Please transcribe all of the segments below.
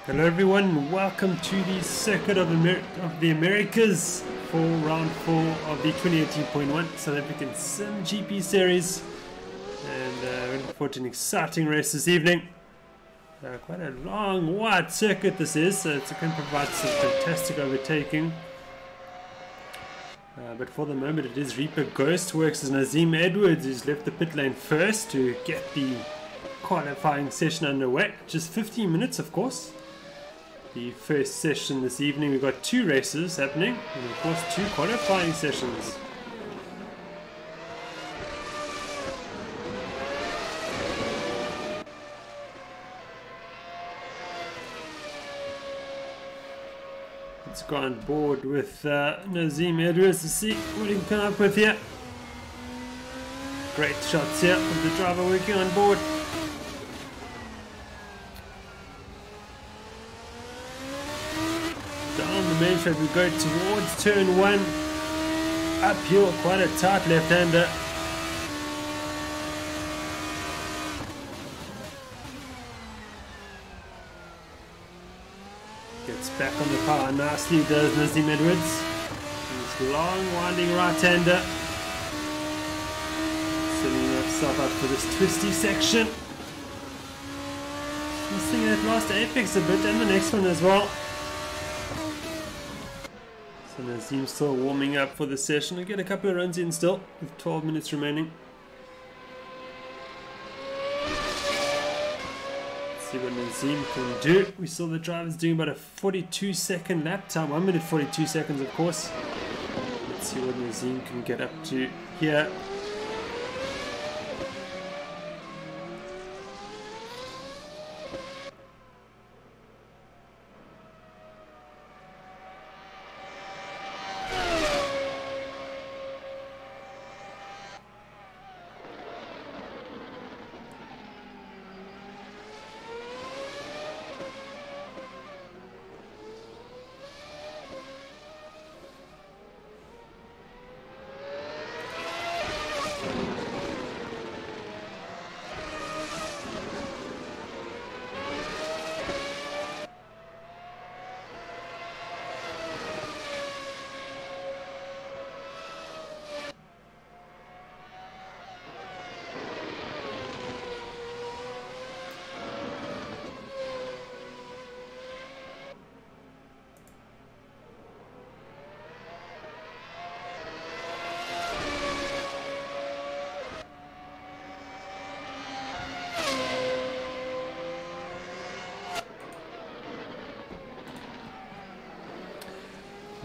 Hello everyone, welcome to the Circuit of the Americas for round 4 of the 2018.1 South African simGP series, and we're looking forward to an exciting race this evening. Quite a long, wide circuit this is, so it's going to provide some fantastic overtaking. But for the moment it is Reaper Ghost Works as Nazim Edwards who's left the pit lane first to get the qualifying session underway. Just 15 minutes of course. The first session this evening, we've got 2 races happening, and of course 2 qualifying sessions. Let's go on board with Nazim Edwards to see what he can come up with here. Great shots here of the driver working on board. Down the main straight we go towards turn 1. Uphill, quite a tight left-hander. Gets back on the power nicely, does Nazim Edwards. His long winding right-hander. Setting himself up for this twisty section. He's seeing that last apex a bit and the next one as well. So Nazim's still warming up for the session. He'll get a couple of runs in still with 12 minutes remaining. Let's see what Nazim can do. We saw the drivers doing about a 42-second lap time. 1 minute 42 seconds of course. Let's see what Nazim can get up to here.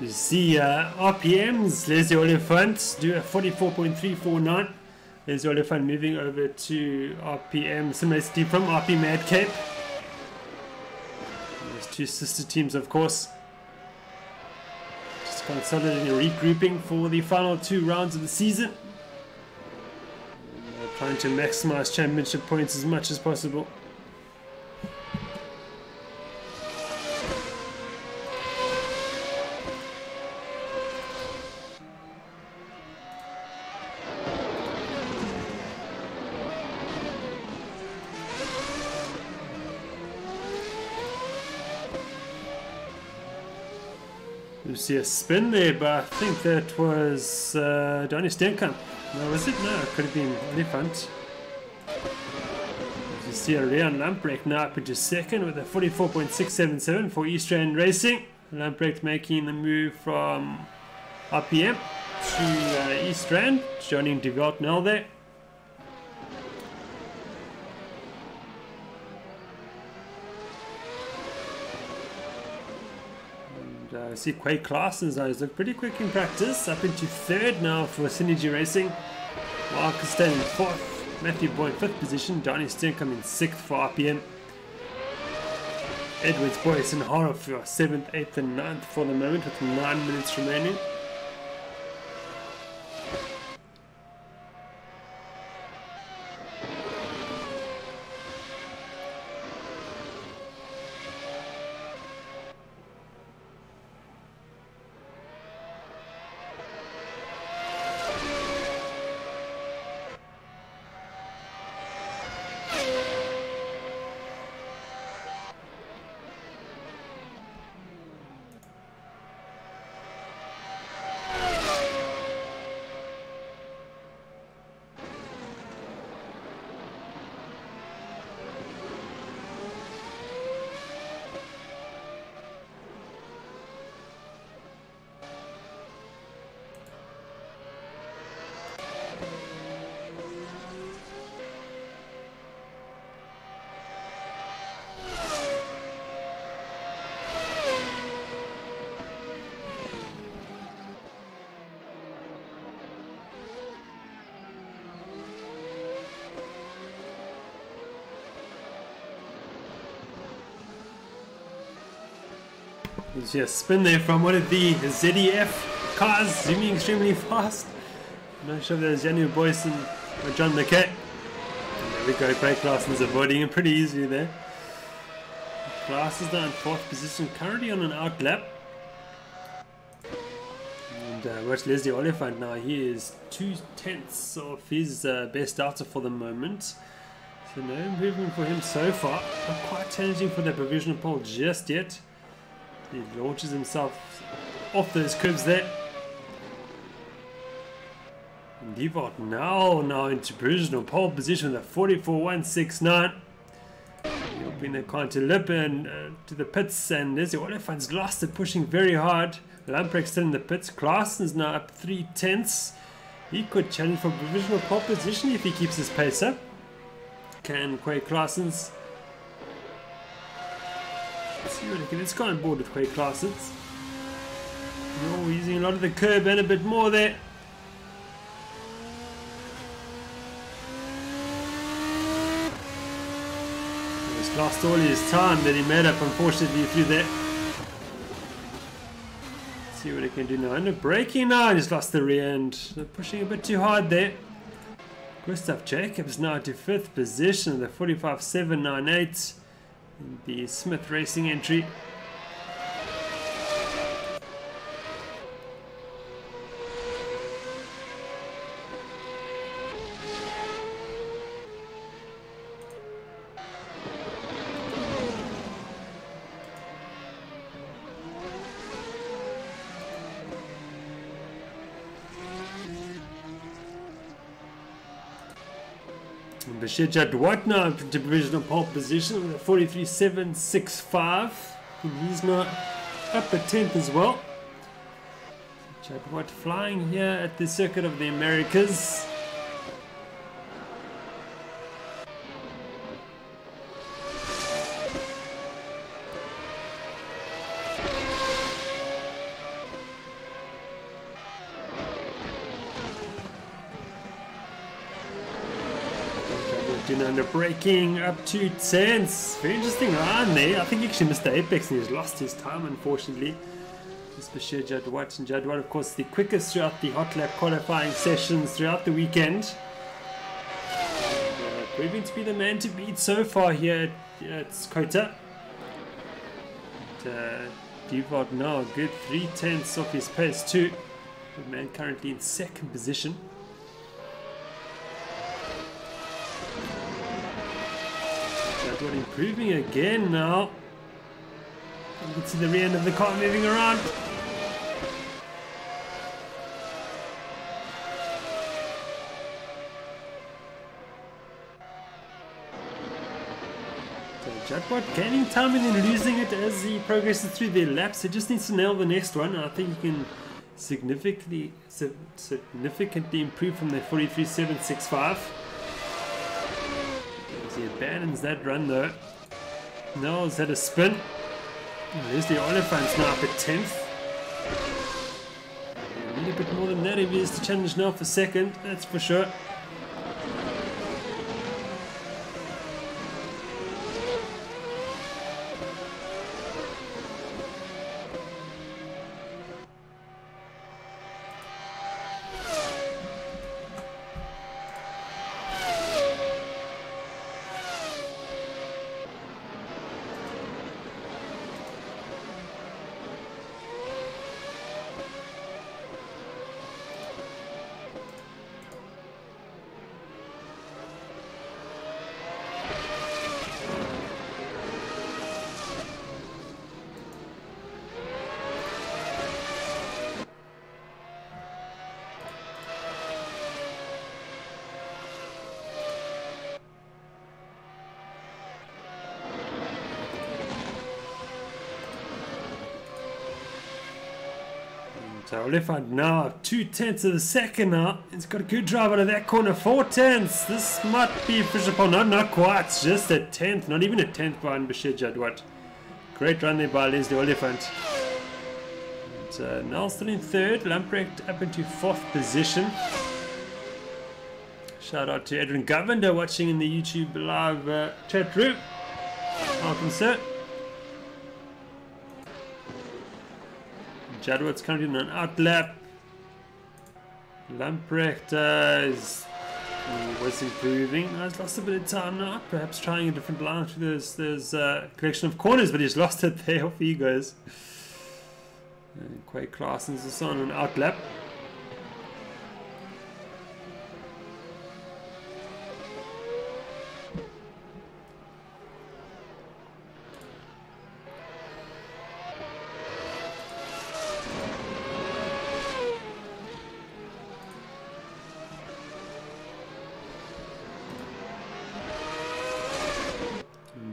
You see RPMs, Les Oliphants do a 44.349. Les Oliphant moving over to RPM, similarly from RP Mad Cape. There's 2 sister teams of course. Just consolidating and regrouping for the final 2 rounds of the season. And trying to maximize championship points as much as possible. You see a spin there, but I think that was Donny Stenkamp. No, was it? No, it could have been Elephant. You see a Rian Lamprecht now up into second with a 44.677 for East Rand Racing. Lamprecht making the move from RPM to East Rand, joining De Veld now there. I see Quake Clarson's eyes look pretty quick in practice, up into third now for Synergy Racing. Marcus staying in fourth, Matthew Boyd fifth position, Donny Stenkamp in sixth for RPM. Edwards, Boyce and Horror for seventh, eighth and ninth for the moment with 9 minutes remaining. You see a spin there from one of the ZEF cars, zooming extremely fast. I'm not sure if that was Janu Boyson or John McKay. And there we go, Craig Clarson's avoiding him pretty easily there. Clarson's now in fourth position, currently on an out lap. And watch Leslie Oliphant now, he is 2/10 of his best outer for the moment. So no improvement for him so far. Not quite challenging for the provisional pole just yet. He launches himself off those curves there. And De Veld now into provisional pole position with a 44.169. He'll bring the car to lip and to the pits, and there's the Oliphant's lost it, pushing very hard. Lamprecht still in the pits. Clarson's now up 3/10. He could challenge for provisional pole position if he keeps his pace up. Can Quake Clarson's? Let's see what he can. Let's go on board with Quake Clarson's. Oh, using a lot of the curb and a bit more there. He's lost all his time that he made up, unfortunately, through there. Let's see what he can do now. And braking now, and he's lost the rear end. They're pushing a bit too hard there. Gustav Jacobs now to fifth position, the 45.798 in the Smith Racing entry. Bashir Jadwat now into provisional pole position with a 43.765, and he's now up at 10th as well. Jadwat flying here at the Circuit of the Americas. Under braking up to 10s. Very interesting line there. I think he actually missed the apex and he's lost his time, unfortunately. This Bashir Jadwat, and Jadwat, of course, the quickest throughout the hot lap qualifying sessions throughout the weekend. Proving to be the man to beat so far here at COTA. De Veld now a good 3/10 off his pace too. The man currently in second position. Improving again now. You can see the rear end of the car moving around. Jadwat gaining time and then losing it as he progresses through their laps. He just needs to nail the next one. I think he can significantly improve from the 43.765. As he abandons that run though. Now he's had a spin. There's the Oliphants now up at 10th. Need a bit more than that if he is to challenge now for second, that's for sure. So Oliphant now 2/10 of a second now. He's got a good drive out of that corner. 4/10. This might be Fisher Paul. No, not quite. It's just a 10th. Not even a 10th behind Bashir Jadwat. Great run there by Leslie Oliphant. And, now still in third. Lamprecht up into 4th position. Shout out to Adrian Govender watching in the YouTube live chat room. Welcome, sir. Jadwat's currently on an out lap. Lamprecht was improving. He's lost a bit of time now. Perhaps trying a different line through this collection of corners, but he's lost it there. Off he goes. Quite Claasen's also on an out lap.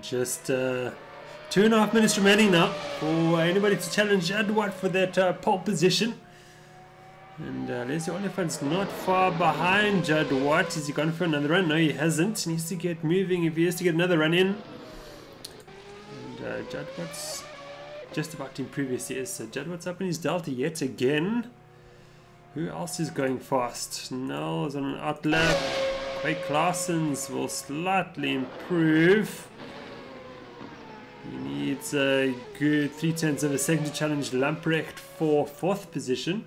Just 2.5 minutes remaining now for anybody to challenge Jadwat for that pole position. And Leslie Oliphant's not far behind Jadwat. Has he gone for another run? No, he hasn't. He needs to get moving if he has to get another run in. And Jadwat's just about to improve his CS. So Jadwat's up in his delta yet again. Who else is going fast? Nell is on an out lap. Quake Claasen's will slightly improve. He needs a good 3/10 of a second to challenge Lamprecht for 4th position.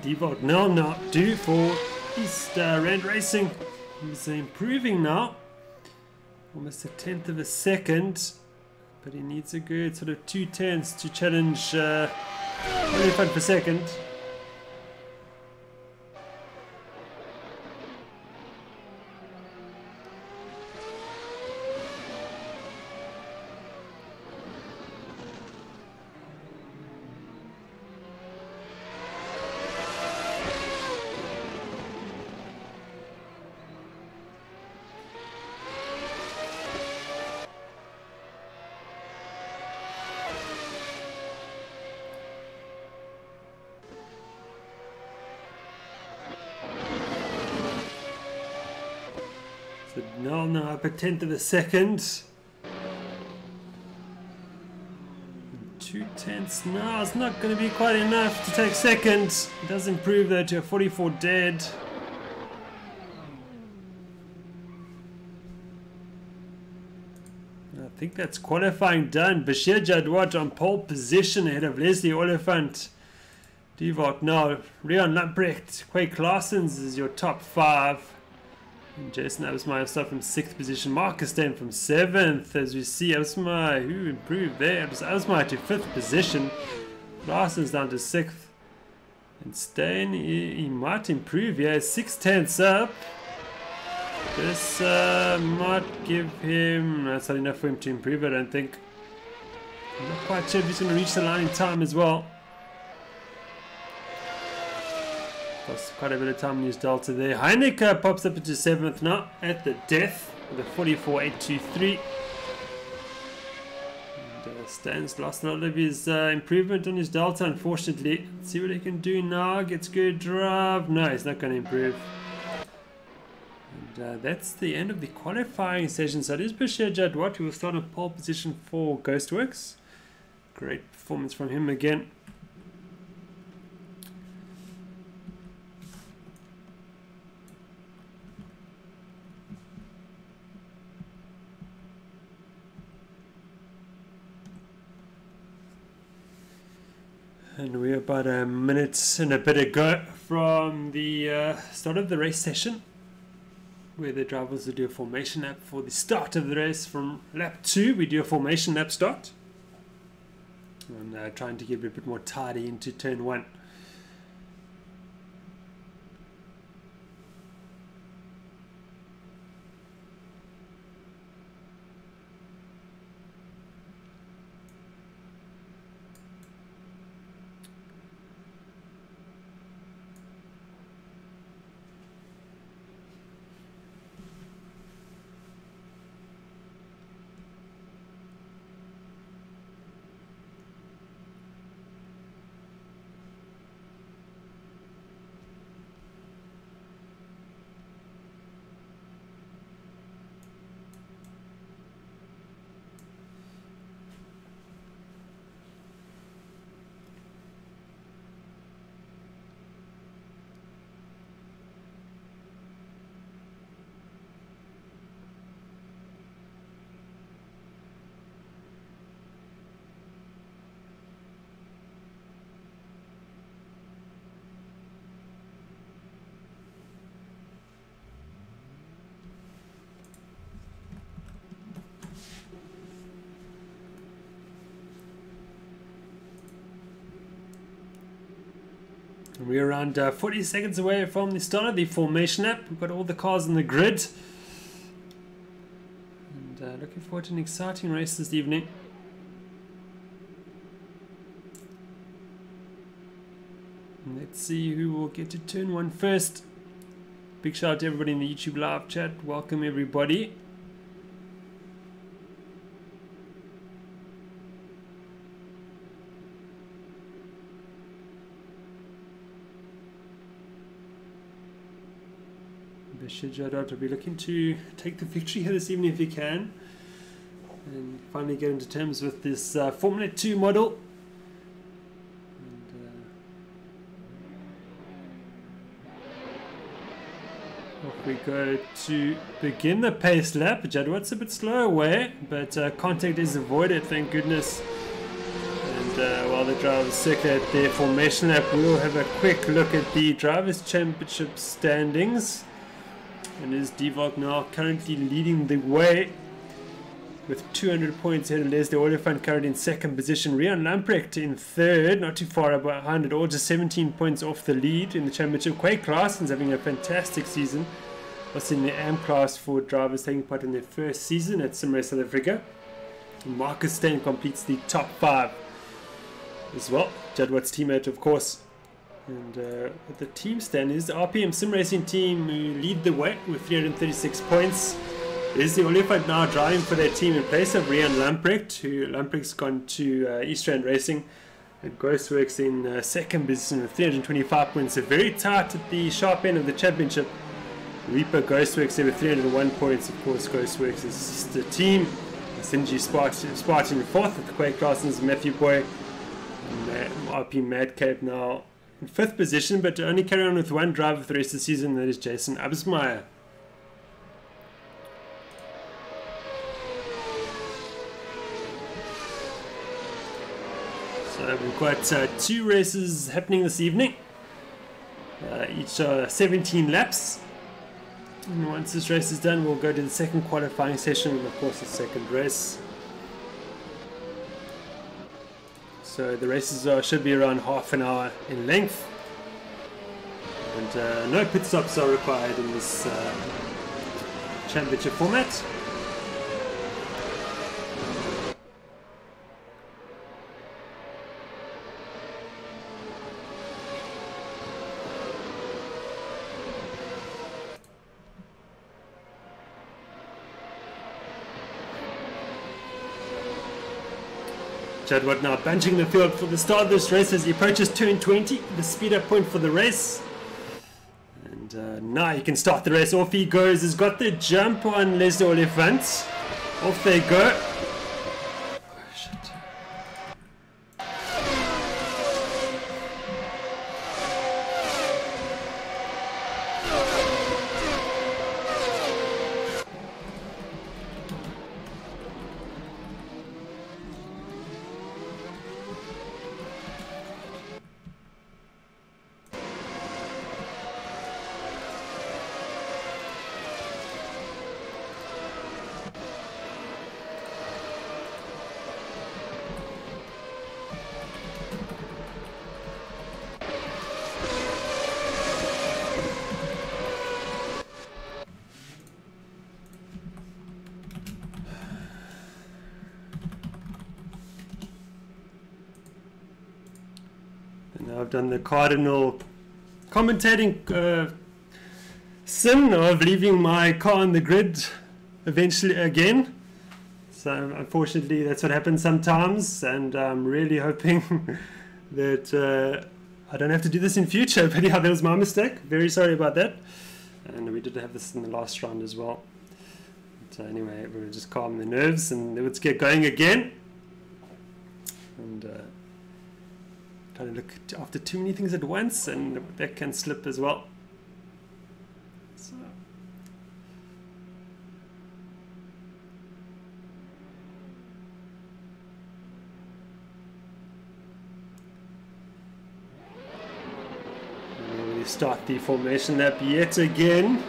Devote now do for East Rand Racing. He's improving now. Almost a 10th of a second. But he needs a good sort of 2/10 to challenge Oliphant per second. No, up a tenth of a second. 2/10. No, it's not going to be quite enough to take second. It does improve though to a 44 dead. I think that's qualifying done. Bashir Jadwat on pole position ahead of Leslie Oliphant. Divok now. Rian Lamprecht. Quake Larsens is your top 5. And Jason Absmeyer start from 6th position. Marcus Stain from 7th. As we see, Absmeyer, who improved there. It was Absmeyer to 5th position. Larsens down to 6th. And Stain, he might improve. Yeah, 6/10 up. This might give him... That's not enough for him to improve, I don't think. I'm not quite sure if he's going to reach the line in time as well. Lost quite a bit of time in his delta there. Heineke pops up into 7th now at the death with a 44.823. And Stan's lost a lot of his improvement on his delta, unfortunately. Let's see what he can do now. Gets good drive. No, he's not going to improve. And that's the end of the qualifying session. So it is Bashir Jadwat who will start on pole position for Ghostworks. Great performance from him again. And we're about a minute and a bit ago from the start of the race session, where the drivers will do a formation lap for the start of the race. From lap 2, we do a formation lap start. And trying to get a bit more tidy into turn 1. We're around 40 seconds away from the start of the formation lap. We've got all the cars on the grid. And looking forward to an exciting race this evening. And let's see who will get to turn 1 first. Big shout out to everybody in the YouTube live chat. Welcome everybody. Jadot will be looking to take the victory here this evening if he can, and finally get into terms with this Formula 2 model. And, off we go to begin the pace lap. Jadot's a bit slow away, but contact is avoided, thank goodness. And while the drivers circulate their formation lap, we'll have a quick look at the Drivers' Championship standings. And is Divok now currently leading the way with 200 points ahead of Leslie Oliphant, currently in 2nd position. Rian Lamprecht in 3rd, not too far behind at all, just 17 points off the lead in the championship. Quake Larsens having a fantastic season. Was in the AM class for drivers taking part in their first season at SimRace South Africa. And Marcus Stain completes the top 5 as well. Jadwat's teammate, of course. And the team stand is the RPM Sim Racing team who lead the way with 336 points. Leslie Oliphant now driving for their team in place of Rian Lamprecht, who Lamprecht's gone to East Rand Racing. And Ghostworks in 2nd position with 325 points. So very tight at the sharp end of the championship. Reaper Ghostworks there with 301 points. Of course, Ghostworks is sister team. Sinji Spartan in 4th with the Quake Classens, Matthew Boy, and RP Madcape now in 5th position, but to only carry on with one driver for the rest of the season. That is Jason Absmeyer. So we've got 2 races happening this evening, each 17 laps. And once this race is done, we'll go to the second qualifying session and of course the second race. So the races should be around half an hour in length, and no pit stops are required in this championship format. Chadwood now bunching the field for the start of this race as he approaches turn 20, the speed up point for the race. And now he can start the race. Off he goes. He's got the jump on Les Olifants. Off they go. I've done the cardinal commentating sin of leaving my car on the grid eventually again. So unfortunately that's what happens sometimes, and I'm really hoping that I don't have to do this in future. But yeah, that was my mistake. Very sorry about that. And we did have this in the last round as well. So anyway, we'll just calm the nerves and let's get going again. And trying to look after too many things at once, and that can slip as well. So. And we start the formation lap yet again.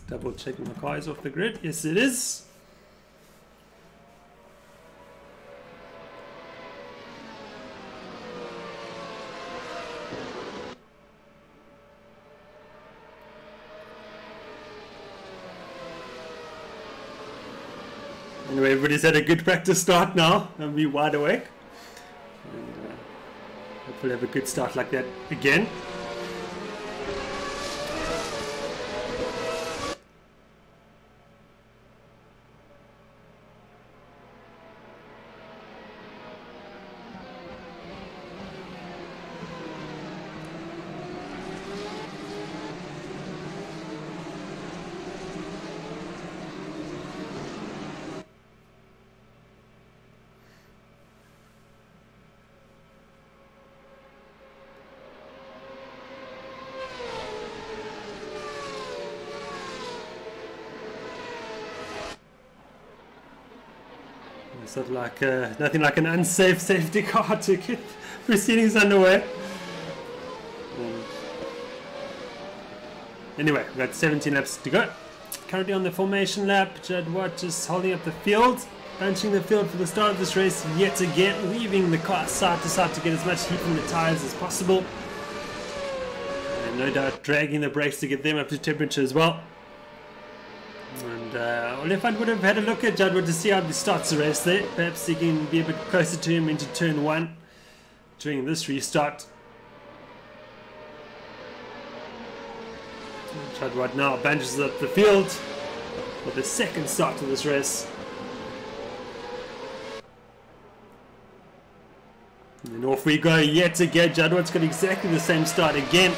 Double checking my car is off the grid. Yes, it is. Anyway, everybody's had a good practice start now and be wide awake. And hopefully have a good start like that again. Sort of like nothing like an unsafe safety car to get proceedings underway. Anyway, we've got 17 laps to go. Currently on the formation lap, Judd Watt just holding up the field, bunching the field for the start of this race yet again, weaving the car side to side to get as much heat in the tyres as possible. And no doubt dragging the brakes to get them up to temperature as well. And Olifant would have had a look at Judwood to see how he starts the race there. Perhaps he can be a bit closer to him into turn 1 during this restart. Jadwat now bandages up the field for the second start of this race. And off we go yet again. Jadwat's got exactly the same start again.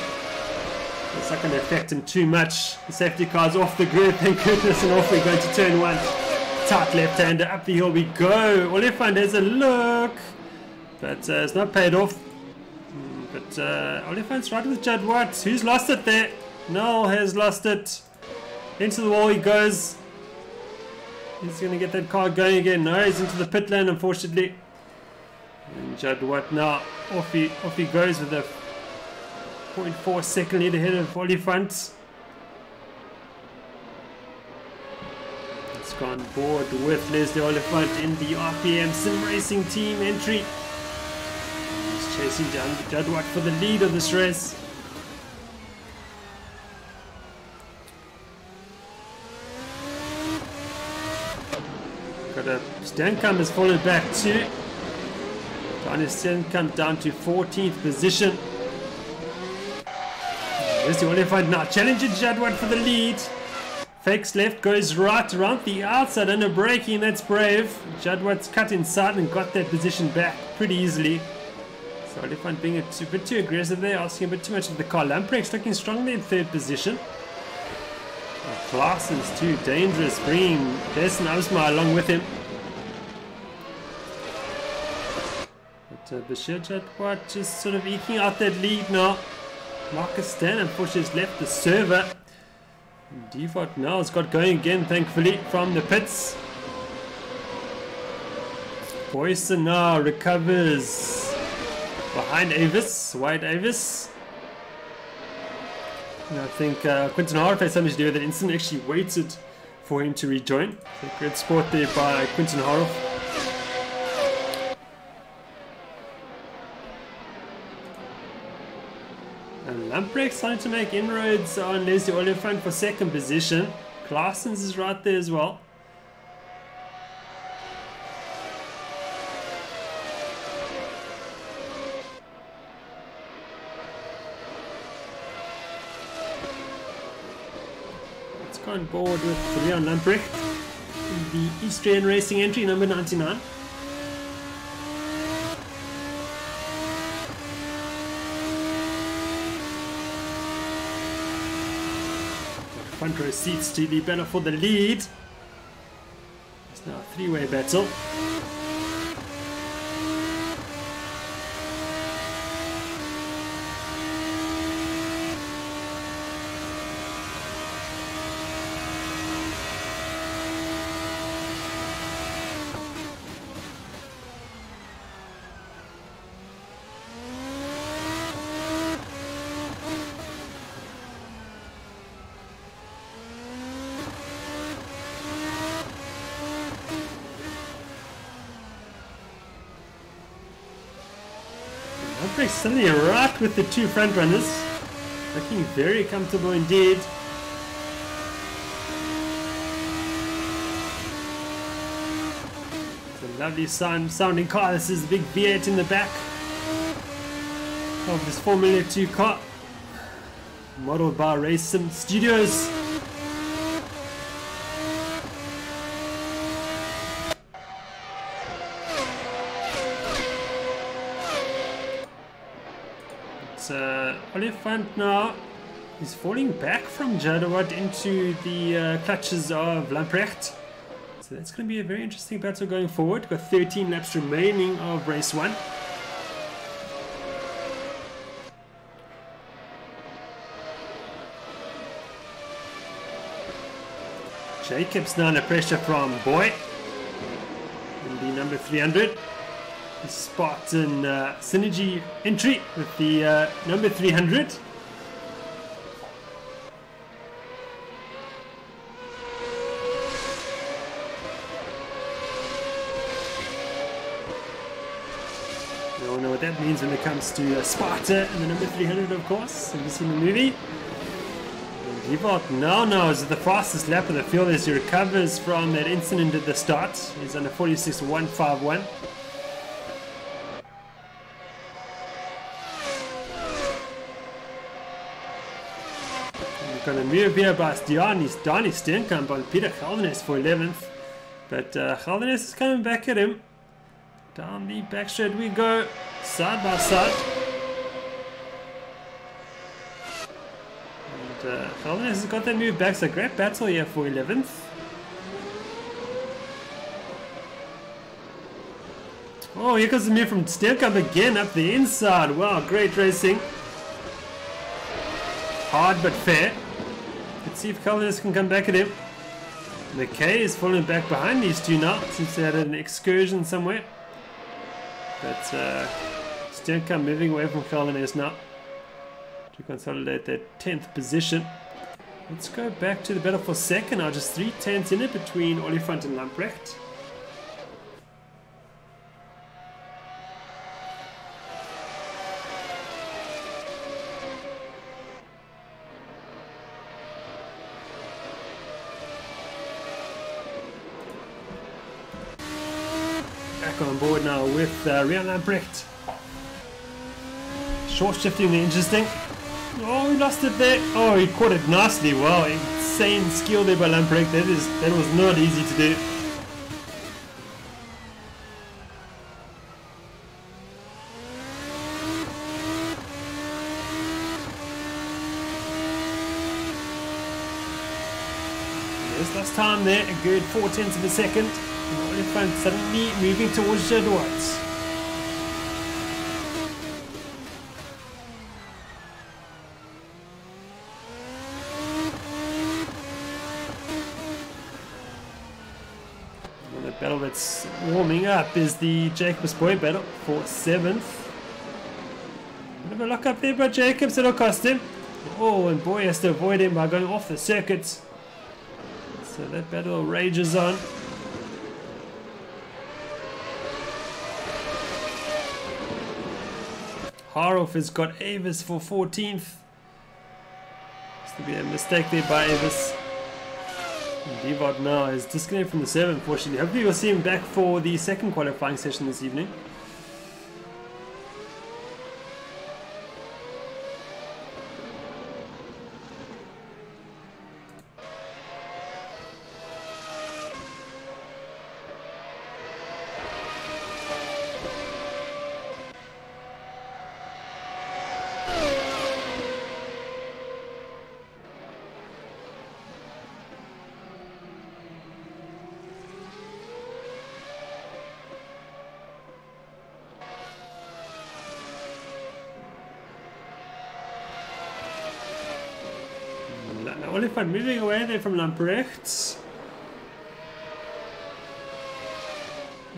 It's not going to affect him too much. The safety car's off the grid, thank goodness, and off we go to turn 1. Tight left-hander, up the hill we go. Oliphant has a look, but it's not paid off. But Oliphant's right with Jadwat. Who's lost it there? Noel has lost it. Into the wall he goes. He's going to get that car going again. No, he's into the pit lane, unfortunately. And Jadwat now, off he goes with a 0.4 second lead ahead of Oliphant. It's gone board with Leslie Oliphant in the RPM Sim Racing Team entry. He's chasing down Jadwat for the lead of this race. Stenkamp has fallen back too. Stenkamp down to 14th position. There's the Oliphant now challenging Jadwat for the lead. Fakes left, goes right around the outside under braking. That's brave. Jadwat's cut inside and got that position back pretty easily. So Oliphant being a bit too aggressive there, asking a bit too much of the car. Lamprecht's looking strongly in 3rd position. Claasen's too dangerous, bringing Bess and Ausma along with him. But Bashir Jadwat just sort of eking out that lead now. Marcus Stan unfortunately has left the server. Default now has got going again, thankfully, from the pits. Boyson now recovers behind Avis, Wade Avis. And I think Quinton Harf had something to do with that incident. Actually waited for him to rejoin. So great sport there by Quinton Harf. And Lamprecht starting to make inroads on Leslie Oliphant for 2nd position. Claasen's is right there as well. Let's go on board with Leon Lamprecht in the Eastrian Racing entry number 99. Front row seats to the battle for the lead. It's now a 3-way battle. Lamprecht suddenly right with the 2 front runners, looking very comfortable indeed. It's a lovely sounding car. This is the big V8 in the back of this Formula 2 car, modeled by Race Sim Studios. Oliphant now is falling back from Jadwat into the clutches of Lamprecht. So that's going to be a very interesting battle going forward. We've got 13 laps remaining of race 1. Jacobs now under pressure from Boy in the number 300. The Spartan Synergy entry with the number 300. We all know what that means when it comes to Sparta and the number 300, of course. Have you seen the movie? Default now knows the fastest lap of the field as he recovers from that incident at the start. He's under 46.151. got a move here by Danny Steenkamp on Peter Holden-Jones for 11th. But Holden-Jones is coming back at him. Down the back straight we go, side by side. And Holden-Jones has got that move back, so great battle here for 11th. Oh, here comes the move from Steenkamp again up the inside. Wow, great racing. Hard but fair. Let's see if Holden-Jones can come back at him. McKay is falling back behind these two now, since they had an excursion somewhere. But Steenkamp moving away from Holden-Jones now to consolidate that 10th position. Let's go back to the battle for second now, just 3 tenths in it between Oliphant and Lamprecht. On board now with Rian Lamprecht. Short shifting, interesting. Oh, he lost it there. Oh, he caught it nicely. Wow, insane skill there by Lamprecht. That was not easy to do. Yes, last time there, a good 4 tenths of a second. Oliphant suddenly moving towards Jadwat. Well, the battle that's warming up is the Jacobs Boy battle for 7th. Bit of a lock up there by Jacobs, it'll cost him. Oh, and Boy has to avoid him by going off the circuit. So that battle rages on. Haroff has got Avis for 14th. Has to be a mistake there by Avis. Devot now is disconnected from the server, unfortunately. Hopefully we'll see him back for the second qualifying session this evening. Oliphant moving away there from Lamprecht.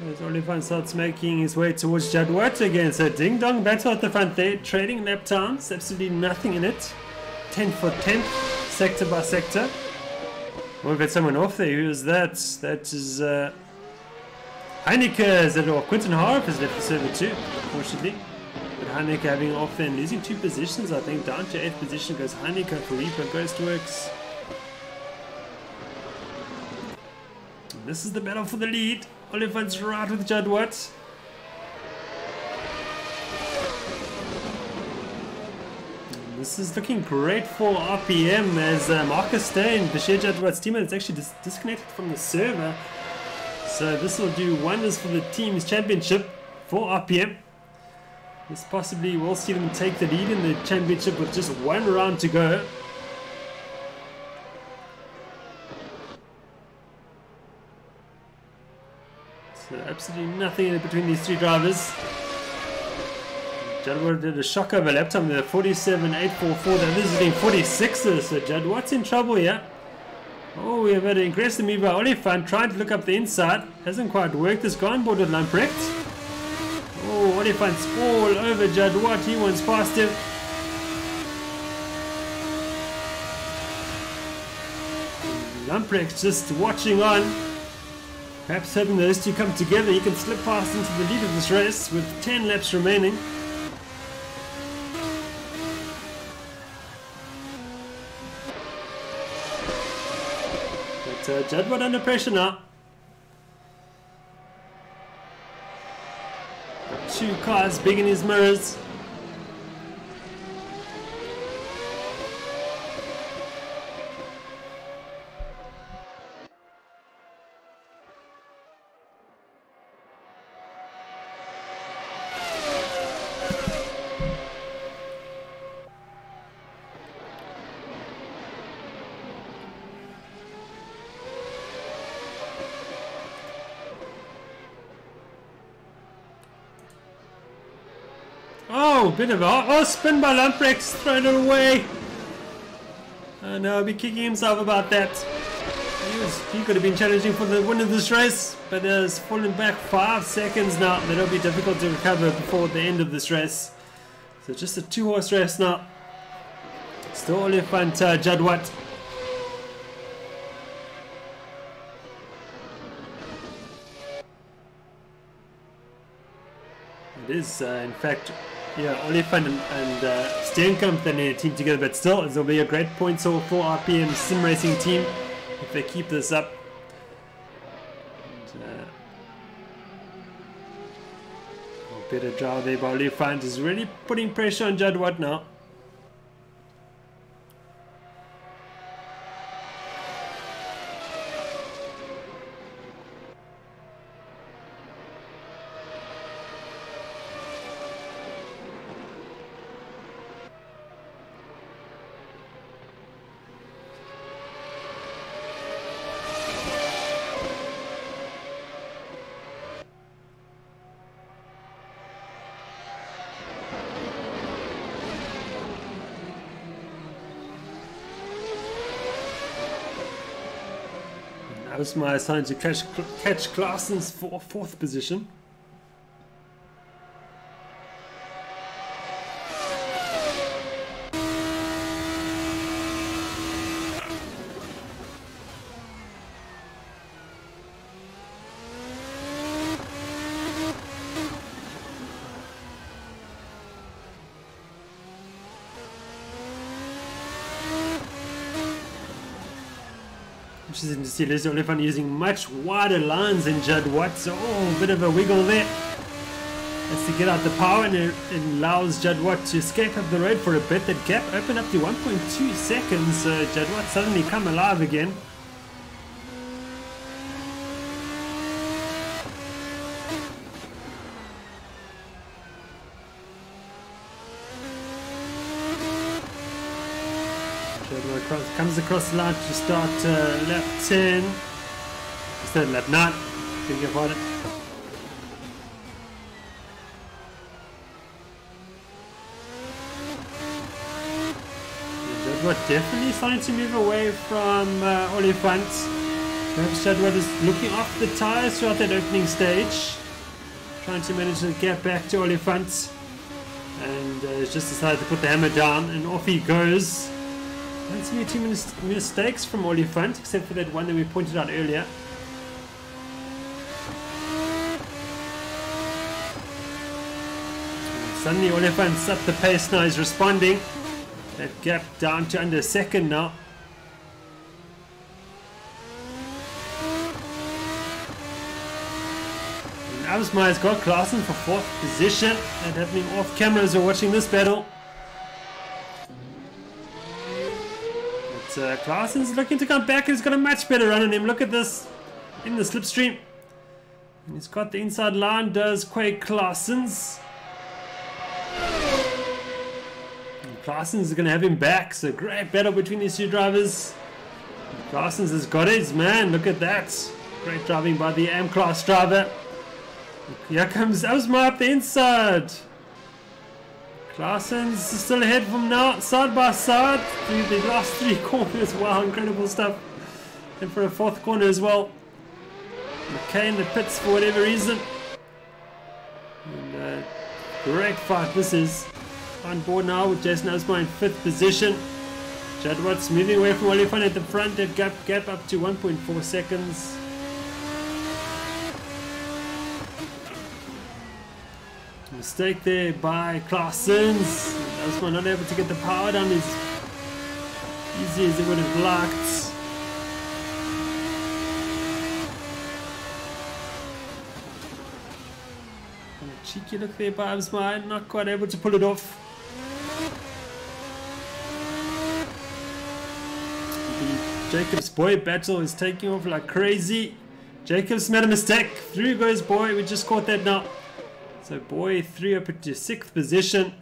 As Oliphant starts making his way towards Jadwat again. So ding dong battle at the front there. Trading lap times. Absolutely nothing in it. 10 for 10. Sector by sector. Oh, we've got someone off there. Who is that? That is Heineke. Or Quinton Harp has left the server too, unfortunately. Heineke having off there and losing 2 positions, I think. Down to 8th position goes Heineke for Reaper Ghostworks. And this is the battle for the lead. Oliphant's right with Jadwat. This is looking great for RPM as Marcus Stein, Bashir Jadwat's teammate, is actually disconnected from the server. So this will do wonders for the team's championship for RPM. This possibly will see them take the lead in the championship with just 1 round to go. So absolutely nothing in between these 3 drivers. Jadwat did a shock over lap time there, 47.844. The others are doing 46s, so Jadwat's in trouble here. Oh, we have had an aggressive move by Oliphant, trying to look up the inside. Hasn't quite worked. Has gone board with Lamprecht. Oh, Oliphant's all over Jadwat. He wants past him. Lamprecht just watching on. Perhaps hoping those two come together. He can slip past into the lead of this race with 10 laps remaining. But Jadwat under pressure now. 2 cars big in his mirrors. Oh, bit of a spin by Lamprex, thrown it away. Oh no, he'll be kicking himself about that. He could have been challenging for the win of this race, but has fallen back 5 seconds now. That'll be difficult to recover before the end of this race. So just a 2-horse race now. Still Oliphant Jadwat. It is, in fact, yeah, Oliphant and Steenkamp then in a team together, but still, it'll be a great points haul for RPM sim racing team if they keep this up. And, a better drive there by Oliphant is really putting pressure on Jadwat now. That was my sign to catch Klaasen's for 4th position. Interesting to see Leslie Oliphant using much wider lines than Jadwat, so a bit of a wiggle there. That's to get out the power, and it allows Jadwat to escape up the road for a bit. That gap opened up to 1.2 seconds, so Jadwat suddenly come alive again. Comes across the line to start lap 10 instead of lap 9. Think about it. Jadwat definitely starting to move away from Oliphant. Perhaps Jadwat is looking off the tyres throughout that opening stage, trying to manage to get back to Oliphant, and he's just decided to put the hammer down, and off he goes. I don't see too many mistakes from Oliphant, except for that one that we pointed out earlier. Suddenly Oliphant's up the pace now, he's responding. That gap down to under a second now. Avsmeyer's got Klaasen for 4th position. That happening off camera as we're watching this battle. Klaasen's looking to come back. He's got a much better run on him. Look at this in the slipstream. And he's got the inside line, does Quay Klaasen's. Klaasen's going to have him back. So great battle between these two drivers. Klaasen's has got his man. Look at that. Great driving by the AM-class driver. Here comes Avsmeyer up the inside. Klaasen's still ahead from now, side by side through the last 3 corners. Wow, incredible stuff. And for a 4th corner as well. McKay in the pits for whatever reason. And great fight this is. On board now with Jason Avsmeyer in 5th position. Jadwat's moving away from Oliphant at the front. That gap up to 1.4 seconds. Mistake there by Klaasen's. Avsmeyer not able to get the power down as easy as it would have liked. And a cheeky look there by Avsmeyer, not quite able to pull it off. The Jacobs Boy battle is taking off like crazy. Jacobs made a mistake. Through goes Boy. We just caught that now. So Boy threw up into 6th position.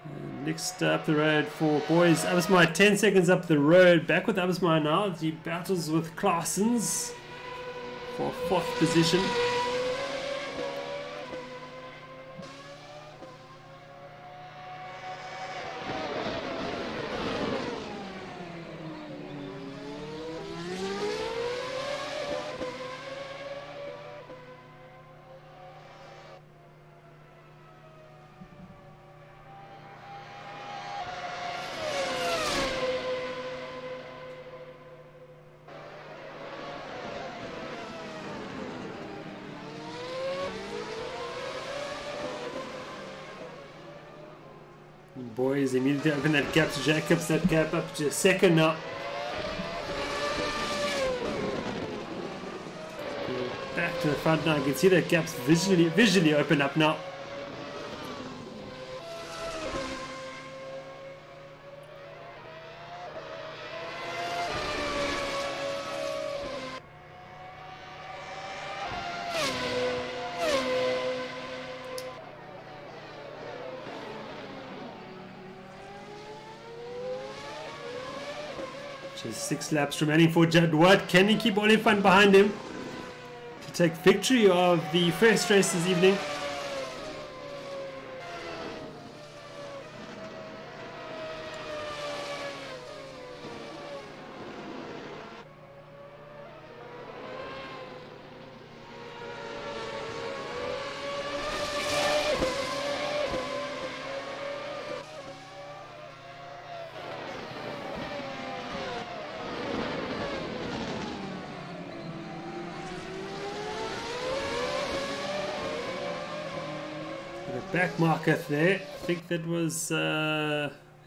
And next up the road for Boys, Avsmeyer 10 seconds up the road. Back with Avsmeyer now. He battles with Klaasen's for 4th position. Boys immediately open that gap to Jacobs, that gap up to a second now. Back to the front now, you can see that gap's visually open up now. Just 6 laps remaining for Jadwat. Can he keep Oliphant behind him to take victory of the first race this evening? Back marker there. I think that was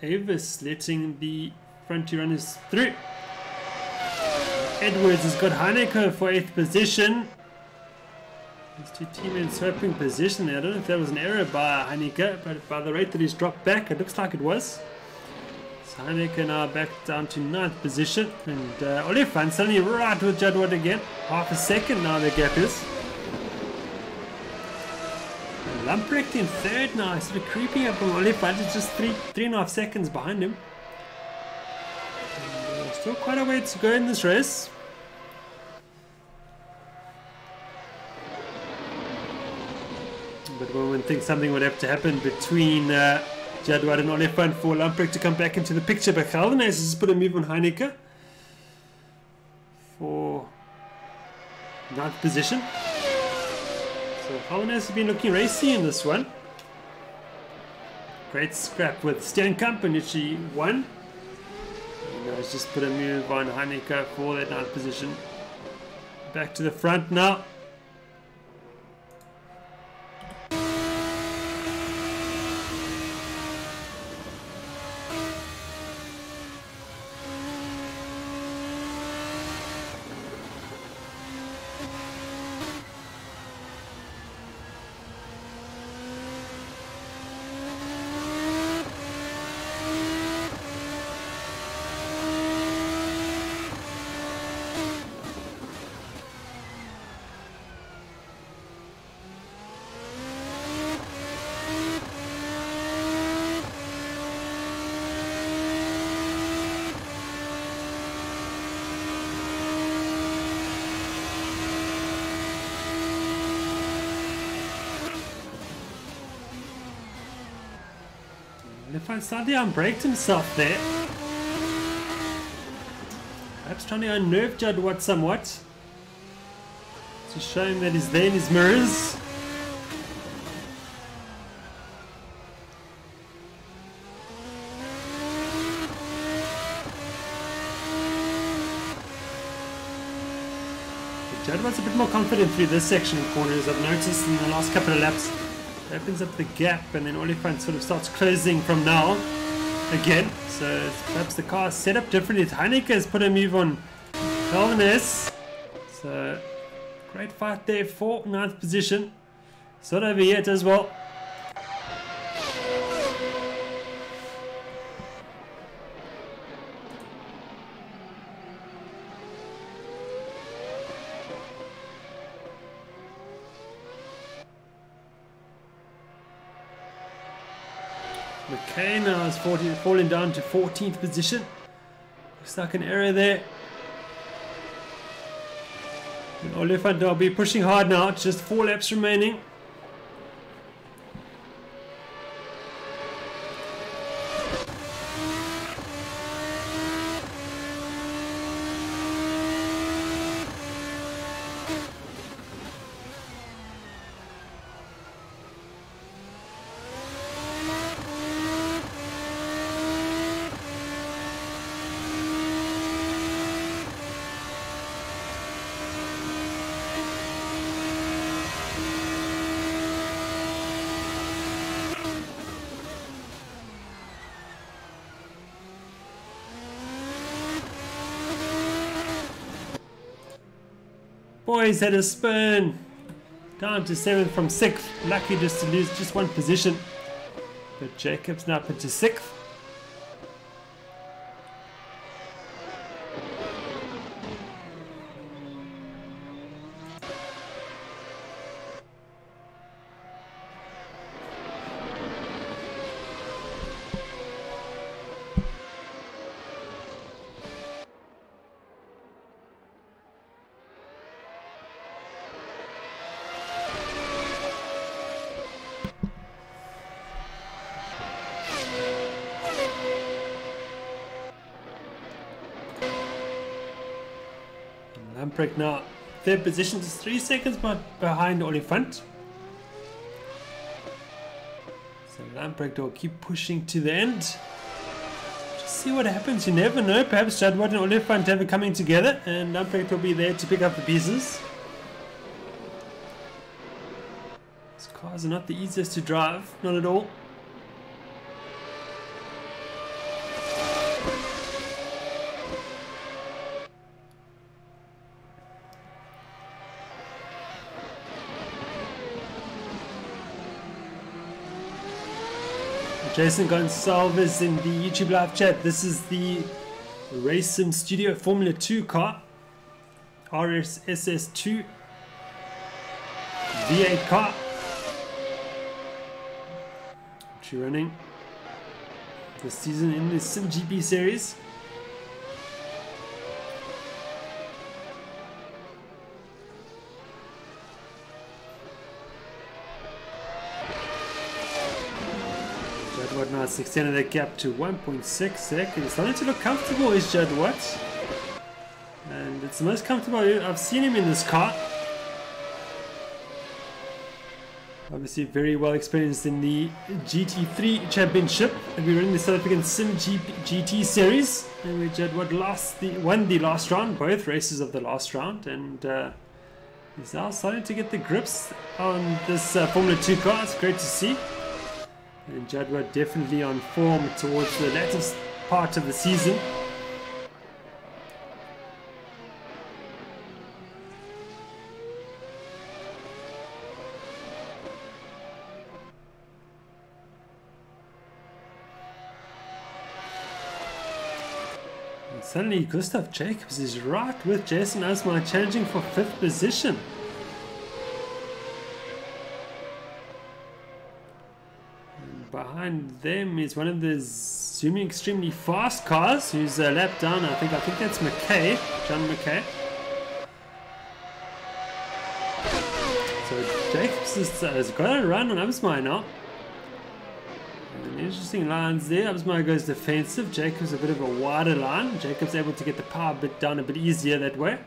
Avis letting the front two runners through. Edwards has got Heineke for 8th position. These two teammates swapping position there. I don't know if that was an error by Heineke, but by the rate that he's dropped back, it looks like it was. So Heineke now back down to 9th position. And Oliphant suddenly right with Jadwat again. Half a second now the gap is. Lamprecht in 3rd now, sort of creeping up on Oliphant. It's just 3.5 seconds behind him. And, still quite a way to go in this race. But one would think something would have to happen between Jadwat and Oliphant for Lamprecht to come back into the picture. But Holden-Jones has put a move on Heineke for 9th position. So Holden-Jones has been looking racy in this one. Great scrap with Steenkamp, and she won. And now he's just put a move on Heineke for that 9th position. Back to the front now. Oliphant slightly unbraked himself there. Perhaps trying to unnerve Jadwat somewhat. To show him that he's there in his mirrors. Jadwat's a bit more confident through this section of corners, I've noticed in the last couple of laps. Opens up the gap, and then Oliphant sort of starts closing from now again. So perhaps the car is set up differently. Heineke has put a move on Holden-Jones. So great fight there for 9th position. It's not over yet as well. McKay now is falling down to 14th position. Looks like an error there. And Oliphant will be pushing hard now. It's just 4 laps remaining. Boys had a spin. Down to 7th from 6th. Lucky just to lose just one position. But Jacobs now up into 6th. Lamprecht now 3rd position, just 3 seconds behind Oliphant. So Lamprecht will keep pushing to the end. Just see what happens, you never know. Perhaps Jadwat and Oliphant have it coming together and Lamprecht will be there to pick up the pieces. These cars are not the easiest to drive, not at all. Jason Gonsalves in the YouTube live chat. This is the Race Sim Studio Formula 2 car. RSSS2 V8 car. Which you're running this season in the simGP series. Jadwat now has extended that gap to 1.6 seconds. Starting to look comfortable is Jadwat. And it's the most comfortable I've seen him in this car. Obviously very well experienced in the GT3 championship. And we're in the South African simGP GT series. And where Jadwat won the last round, both races of the last round. And he's now starting to get the grips on this Formula 2 car. It's great to see. And Jadwat definitely on form towards the latter part of the season. And suddenly Gustav Jacobs is right with Jason Asmar challenging for 5th position. Behind them is one of the zooming extremely fast cars who's a lap down. I think that's McKay, John McKay. So Jacobs has got a run on Absmai now. And interesting lines there. Absmai goes defensive. Jacobs a bit of a wider line. Jacobs able to get the power bit down a bit easier that way.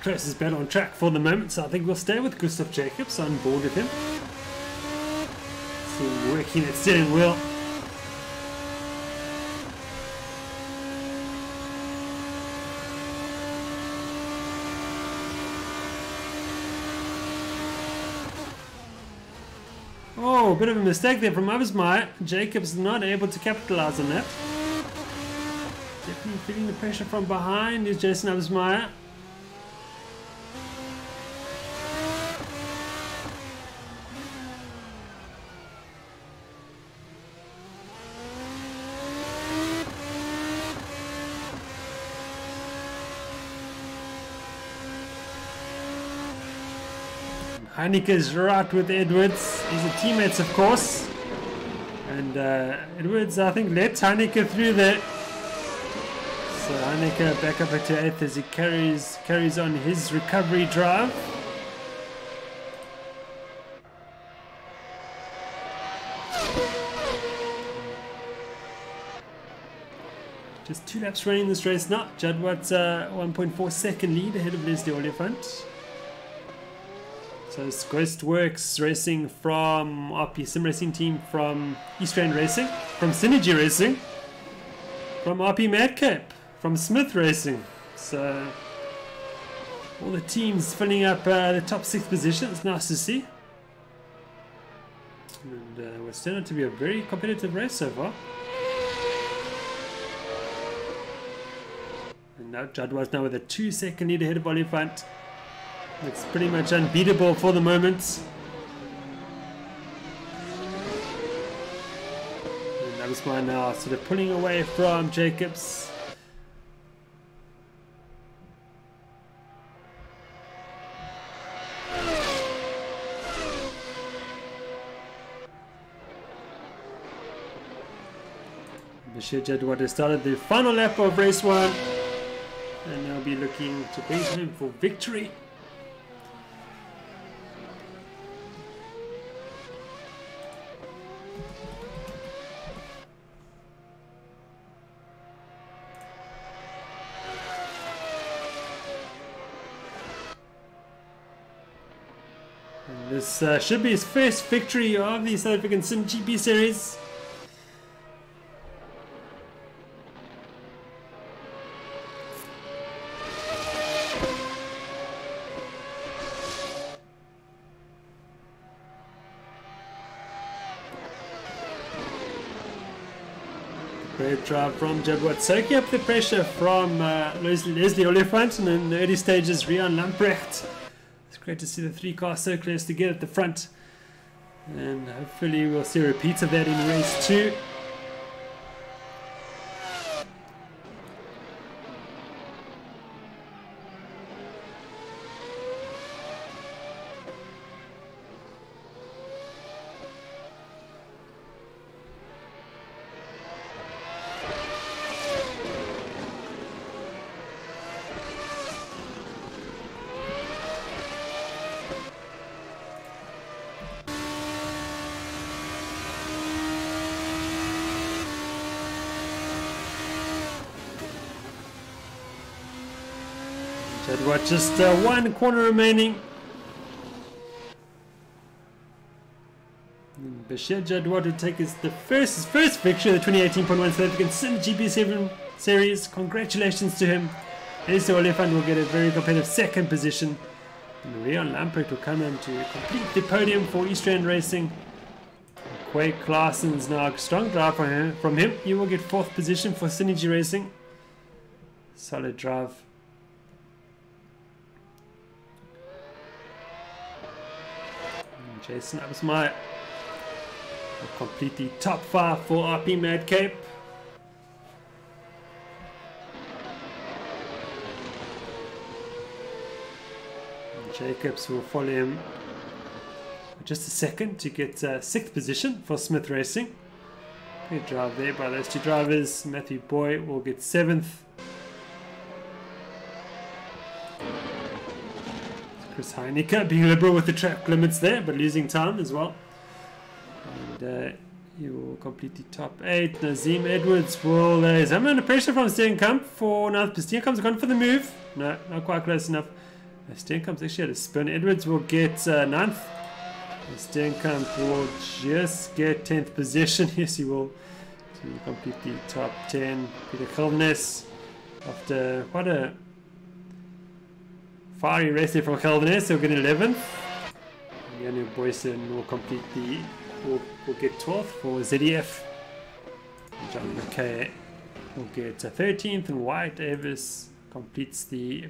Closest battle on track for the moment, so I think we'll stay with Gustav Jacobs on board with him. See him working that steering wheel. Oh, a bit of a mistake there from Absmai. Jacobs not able to capitalize on that. Definitely feeling the pressure from behind is Jason Absmai. Heineke is right with Edwards. These are teammates, of course. And Edwards, I think, let Heineke through there. So Heineke back up to 8th as he carries on his recovery drive. Just 2 laps running this race now. Jadwat's 1.4 second lead ahead of Leslie Oliphant. So it's Ghost Works Racing from RP Sim Racing Team, from East Rand Racing, from Synergy Racing, from RP Madcap, from Smith Racing. So all the teams filling up the top 6 positions. Nice to see. And it's turned out to be a very competitive race so far. And now Jadwa's now with a 2-second lead ahead of Oliphant. It's pretty much unbeatable for the moment. And that was mine now, sort of pulling away from Jacobs. Bashir Jadwa has started the final lap of race 1. And they'll be looking to beat him for victory. And this should be his first victory of the South African simGP series. Great drive from Jadwa, soaking up the pressure from Leslie Oliphant, and in the early stages Rian Lamprecht. It's great to see the 3 cars so close together at the front, and hopefully we'll see a repeat of that in race 2. Jadwa just 1 corner remaining. Bashir Jadwa to take his first victory of the 2018.1 South African simGP 7 series. Congratulations to him. Leslie Oliphant will get a very competitive 2nd position. And Rian Lamprecht will come in to complete the podium for East Rand Racing. Quake Claasen's now a strong drive from him. He will get 4th position for Synergy Racing. Solid drive. Jason Absmeyer will complete the top 5 for RP Madcap. And Jacobs will follow him just a second to get 6th position for Smith Racing. Good drive there by those 2 drivers. Matthew Boy will get 7th. Chris Heineke being liberal with the track limits there, but losing time as well. And he will complete the top 8. Nazim Edwards will is under pressure from Steenkamp for now. Steenkamp's gone for the move. No, not quite close enough. Steenkamp's actually had a spin. Edwards will get 9th. Steenkamp will just get 10th position. Yes, he will. To complete the top 10. Peter Geldenes, after quite a fiery race there from Geldenes, he'll get 11th. Janu Boyson will complete will get 12th for ZDF. John McKay will get 13th, and Wyatt Davis completes the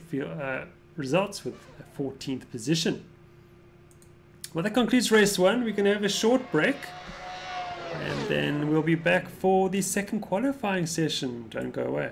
results with a 14th position. Well, that concludes race 1. We're going to have a short break, and then we'll be back for the 2nd qualifying session. Don't go away.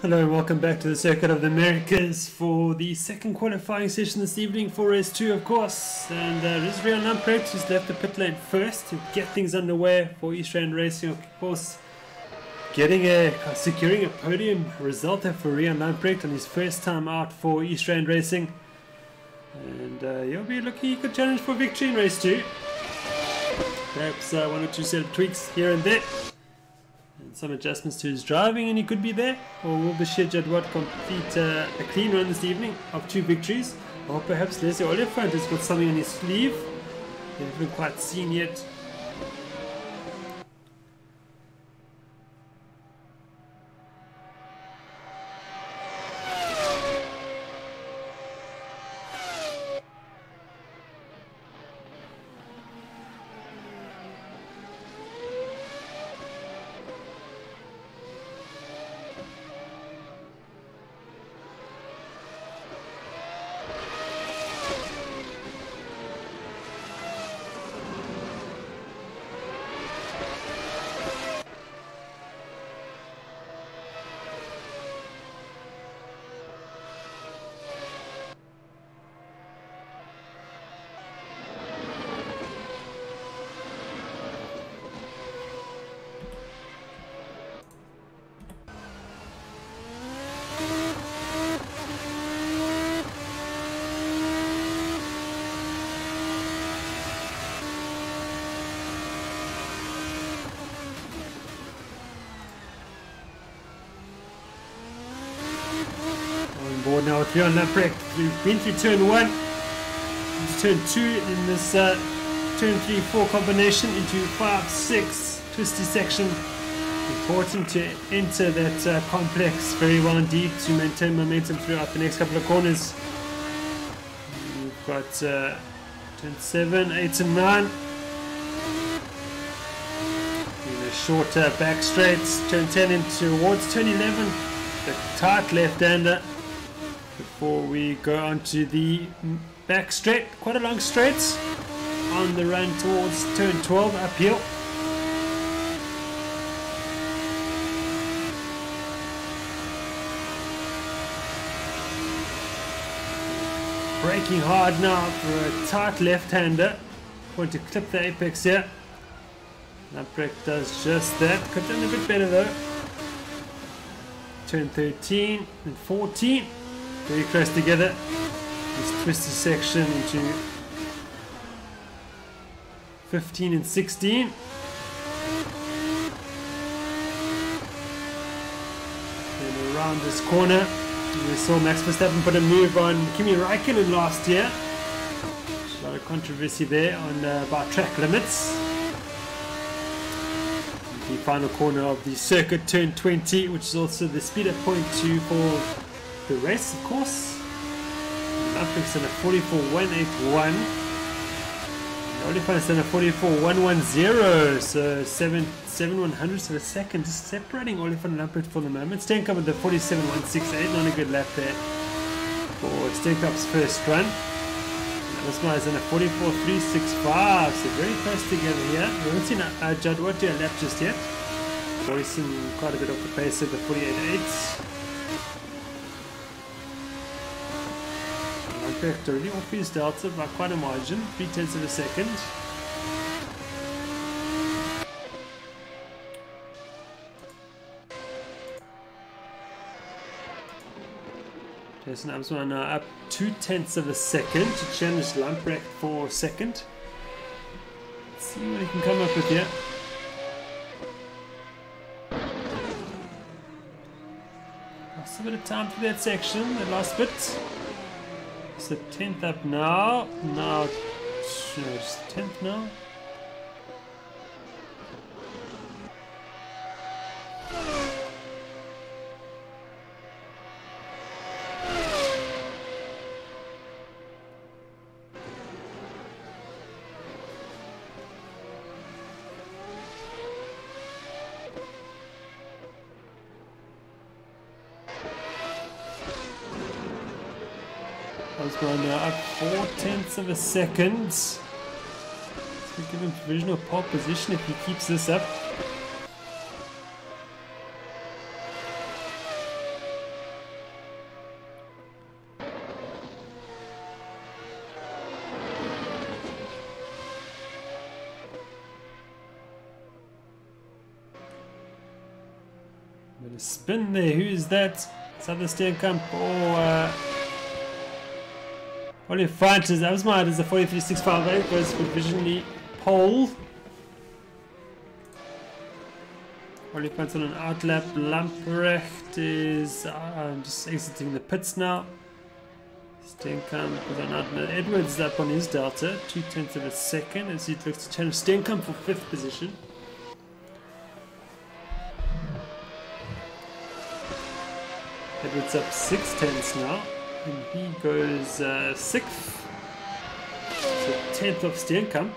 Hello and welcome back to the Circuit of the Americas for the second qualifying session this evening for race 2, of course. And this is Rian Lamprecht, who's left the pit lane first to get things underway for East Rand Racing, of course. Securing a podium result there for Rian Lamprecht on his first time out for East Rand Racing. And he'll be looking, he could challenge for victory in race 2. Perhaps one or two set of tweaks here and there. Some adjustments to his driving and he could be there, or will Bashir Jadwat complete a clean run this evening of 2 victories, or perhaps Leslie Oliphant has got something on his sleeve we haven't quite seen yet. Board now with Rian Lamprecht. We've been through turn 1 into turn 2 in this turn 3-4 combination into 5-6 twisty section. Important to enter that complex very well indeed to maintain momentum throughout the next couple of corners. We've got turn 7, 8 and 9. In a shorter back straights, turn 10 in towards turn 11. The tight left-hander. Before we go on to the back straight, quite a long straight on the run towards turn 12 uphill. Braking hard now for a tight left-hander. Going to clip the apex here. Lamprecht does just that. Could have done a bit better though. Turn 13 and 14. Very close together. This twisty section into 15 and 16. Then around this corner, we saw Max Verstappen put a move on Kimi Räikkönen last year. A lot of controversy there on about track limits. The final corner of the circuit, turn 20, which is also the speed up point for the race, of course. Lamprecht's in a 44.181. Oliphant's in a 44.110. So 7 hundredths of a second, just separating Oliphant and Lamprecht for the moment. Steenkamp with the 47.168, not a good lap there for Steenkamp's first run. This one is in a 44.365, so very close together here. We haven't seen Jadwat do a lap just yet. Boyson quite a bit off the pace of the 48.8. Lamprecht already off his delta by quite a margin, 0.3 of a second. Jason Amsman now up 0.2 of a second to challenge Lamprecht for second. Let's see what he can come up with here. Lost a bit of time for that section, the last bit. So 10th up now. Now, just 10th now. Osborne now up 4/10 of a second. We give him provisional pole position if he keeps this up. Bit of spin there. Who's that? Southern Steenkamp or Oliver Fighters. That was mine as a 43.658 goes provisionally pole. Oliver Fighters on an outlap. Lamprecht is just exiting the pits now. Steenkamp is on outlap. Edwards up on his delta, 2/10 of a second as he looks to challenge Steenkamp for 5th position. Edwards up 6/10 now, and he goes 6th, so 10th of Steenkamp.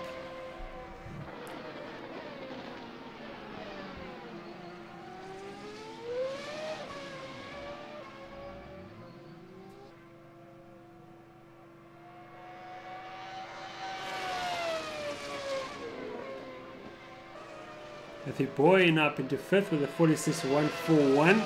Matthew Boyne up into 5th with a 46.141.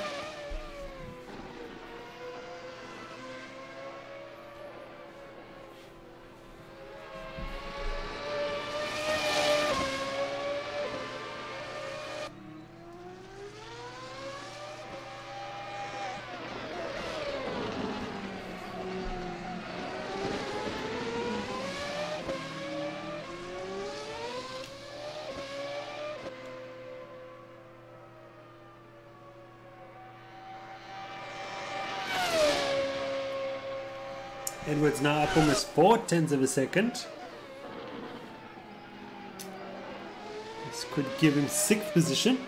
Edwards now up almost 4/10 of a second. This could give him 6th position.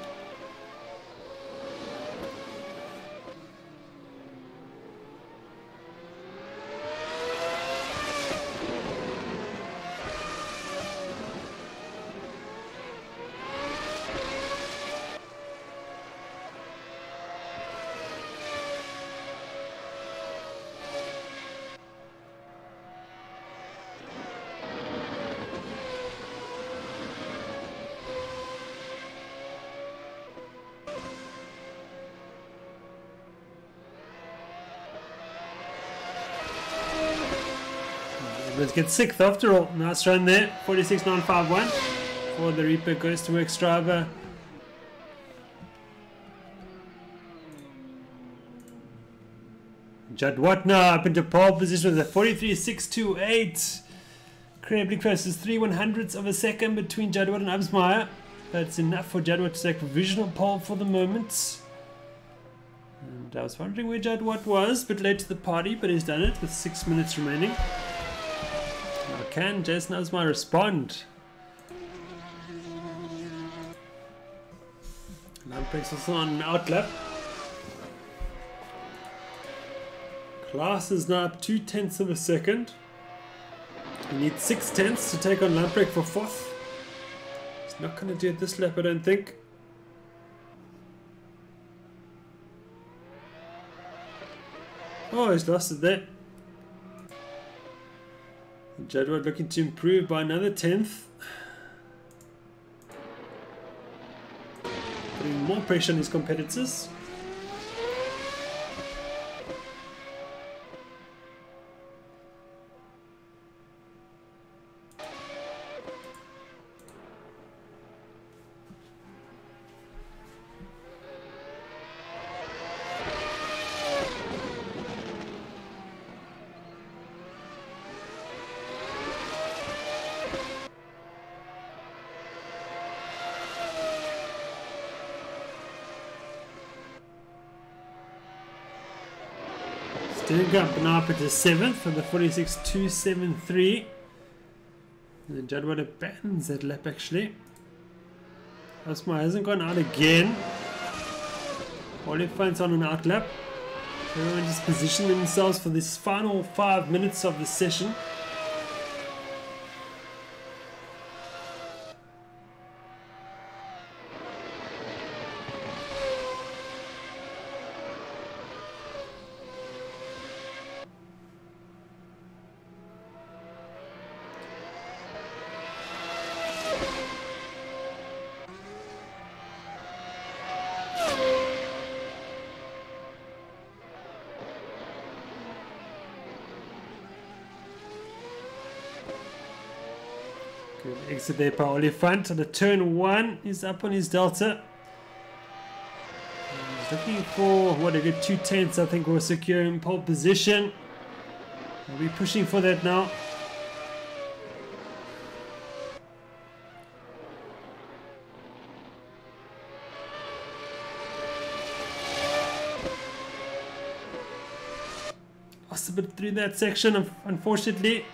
Let's get 6th after all. Nice run there. 46.951 for the Reaper goes to work Strava. Judd Watt now up into pole position with a 43.628. Incredibly close. There's 3/100ths of a second between Judd Watt and Absmeyer. That's enough for Judd Watt to take provisional pole for the moment. And I was wondering where Judd Watt was, a bit late to the party, but he's done it with 6 minutes remaining. Now can Jason Absmeyer respond? Lamprecht's also on an outlap. Klaas is now up 2/10 of a second. He needs 6/10 to take on Lamprecht for 4th. He's not going to do it this lap, I don't think. Oh, he's lost it there. Jadward looking to improve by another 10th. Putting more pressure on his competitors. Steenkamp now up into 7th for the 46.273. And then Jadward abandons that lap actually. Osmar hasn't gone out again. Oliphant's on an outlap. Everyone just positioning themselves for this final 5 minutes of the session. Good exit there by Oliphant. On the turn 1, he's up on his delta. He's looking for what, a good 2/10. I think we'll secure in pole position. We'll be pushing for that now. Lost a bit through that section, unfortunately.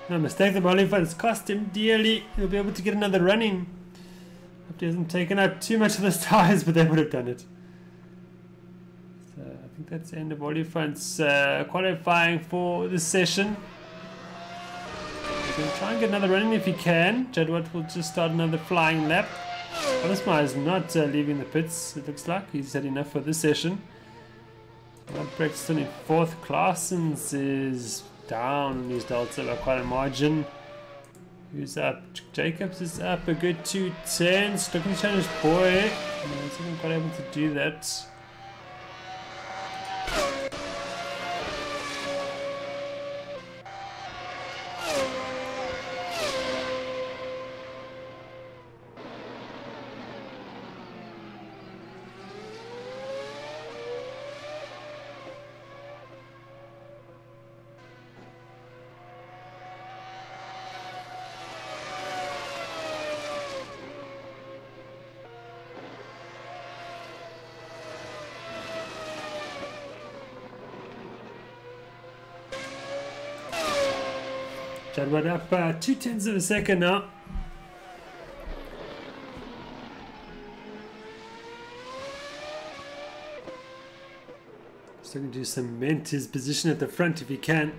No mistake, the bowling funds cost him dearly. He'll be able to get another running. Hope he hasn't taken out too much of the tires, but they would have done it. So I think that's the end of Oliphant's qualifying for this session. He'll try and get another running if he can. Jadwat will just start another flying lap. Osmar is not leaving the pits, it looks like. He's had enough for this session. Brexton in 4th. Claessens is down on his delta by quite a margin. Who's up? Jacobs is up a good 2/10. Looking to challenge Boy. He's not quite able to do that. Jadwat up 2/10 of a second now. Just looking to cement his position at the front if he can.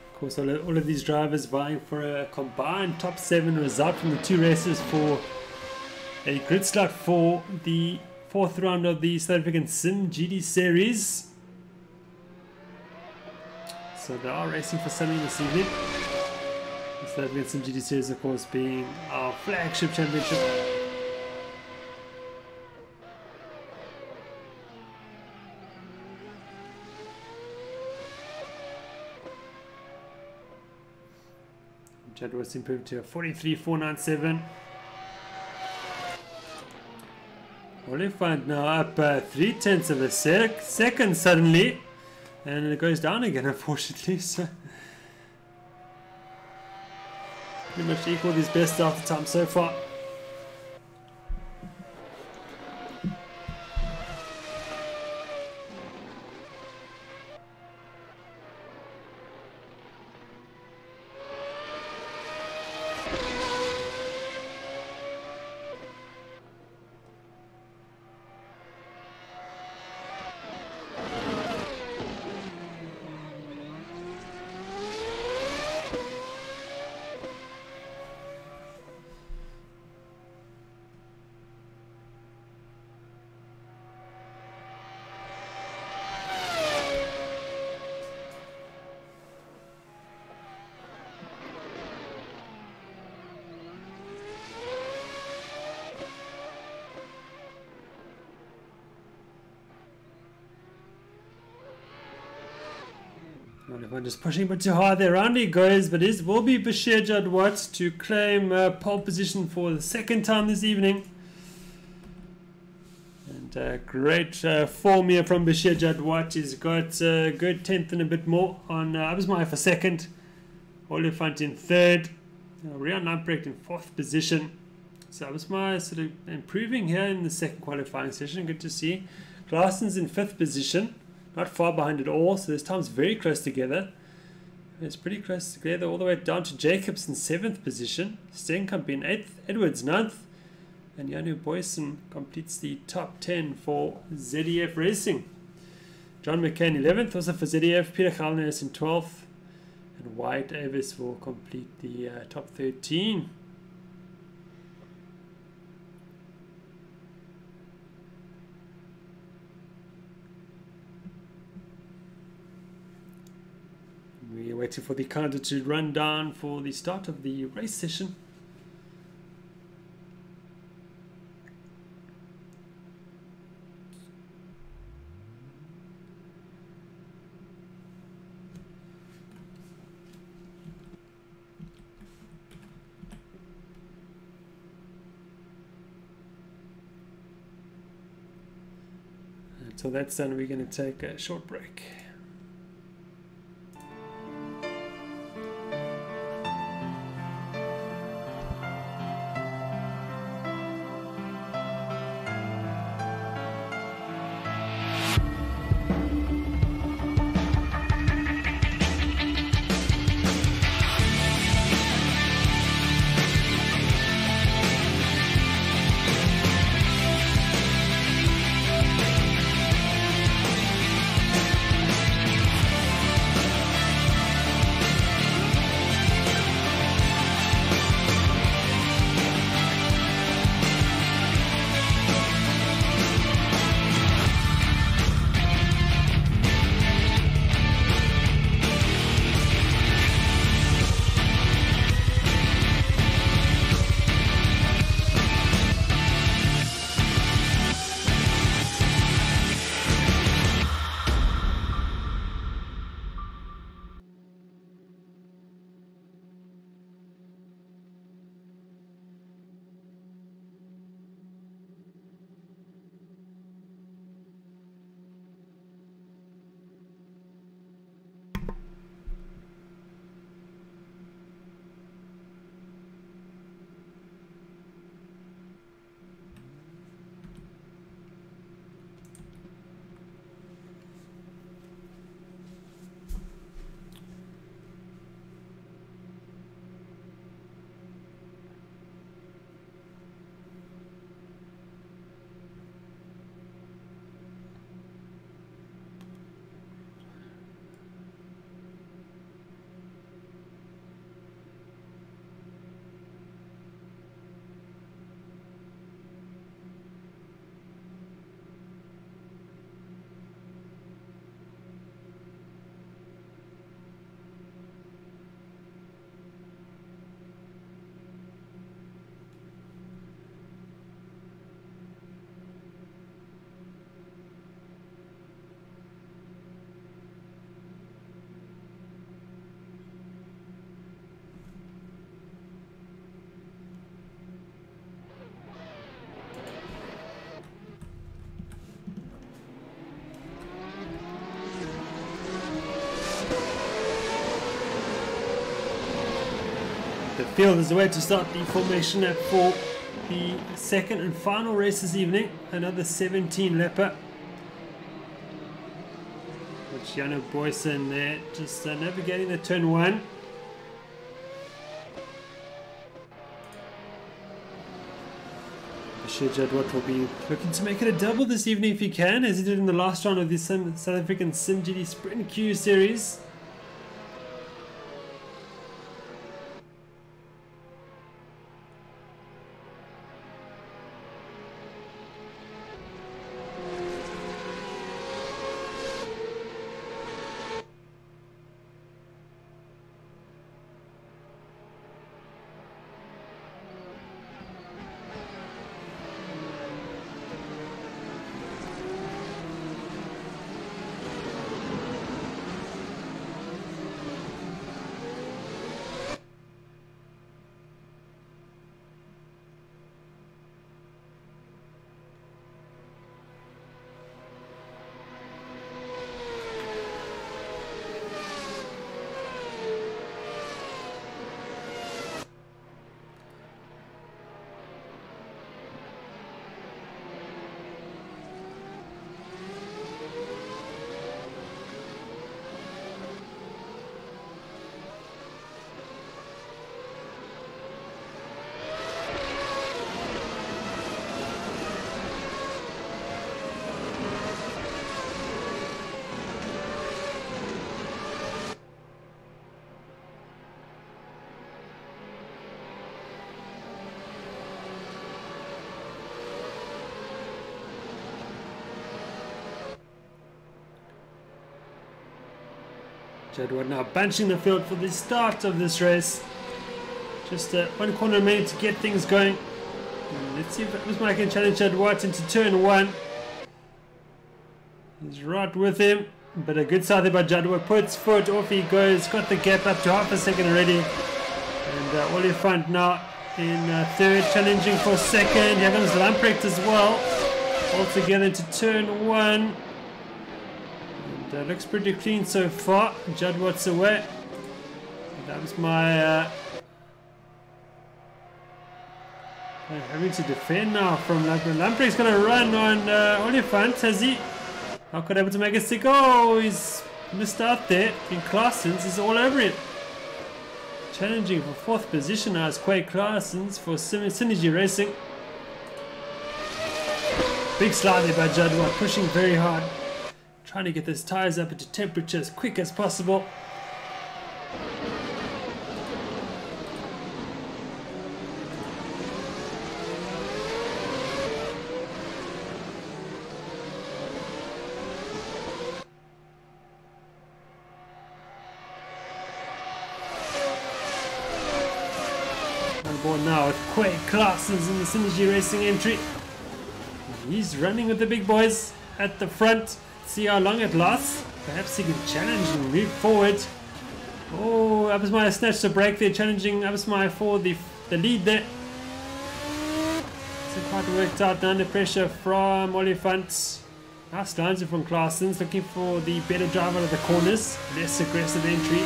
Of course, all of these drivers vying for a combined top 7 result from the 2 races for a grid slot for the 4th round of the South African simGP series. So they are racing for something this evening. The South African simGP series, of course, being our flagship championship. Jadwat's improved to a 43.497. Oliphant now up 3/10 of a second suddenly, and it goes down again, unfortunately. So pretty much equaled his best after time so far. Oliphant just pushing a bit too hard there. Round he goes, but it will be Bashir Jadwat to claim pole position for the 2nd time this evening. And And great form here from Bashir Jadwat. He's got a good 10th and a bit more on Abismai for second. Oliphant in third. Rian Lamprecht in fourth position. So Abismai sort of improving here in the second qualifying session. Good to see. Glaston's in fifth position. Not far behind at all. So this time's very close together. It's pretty close together all the way down to Jacobs in seventh position. Steenkamp in eighth. Edwards ninth. And Janu Boyson completes the top 10 for ZDF Racing. John McCain 11th, also for ZDF. Peter Galnes in 12th. And Wyatt Avis will complete the top 13. We're waiting for the counter to run down for the start of the race session. Until that's done, we're going to take a short break. The field is away to start the formation lap for the second and final race this evening. Another 17 lapper. With Janu Boyson there, just navigating the turn one. Bashir Jadwat will be looking to make it a double this evening if he can, as he did in the last round of the South African simGP Sprint Q Series. Jadwat now bunching the field for the start of this race. Just one corner remaining to get things going. Let's see if Abismai can challenge Jadwat into turn 1. He's right with him, but a good side there by Jadwat. Puts foot, off he goes. Got the gap up to half a second already. And Oliphant now in third, challenging for second. Here comes Lamprecht as well. All together into turn 1. And looks pretty clean so far. Jadwat's away. That was my having to defend now from Lamprecht. Lamprecht's going to run on Oliphant, has he? Not quite able to make a stick. Oh, he's missed out there. In Claessens is all over it. Challenging for 4th position now is Quay Claessens for Synergy Racing. Big slide there by Jadwat, pushing very hard. Trying to get those tyres up into temperature as quick as possible. On board now with Quay Claessens in the Synergy Racing entry. He's running with the big boys at the front. See how long it lasts. Perhaps he can challenge and move forward. Oh, Abismai snatched the break there, challenging Abismai for the lead there. Hasn't quite worked out under pressure from Oliphant. Nice lines from Claessens, looking for the better drive out of the corners. Less aggressive entry.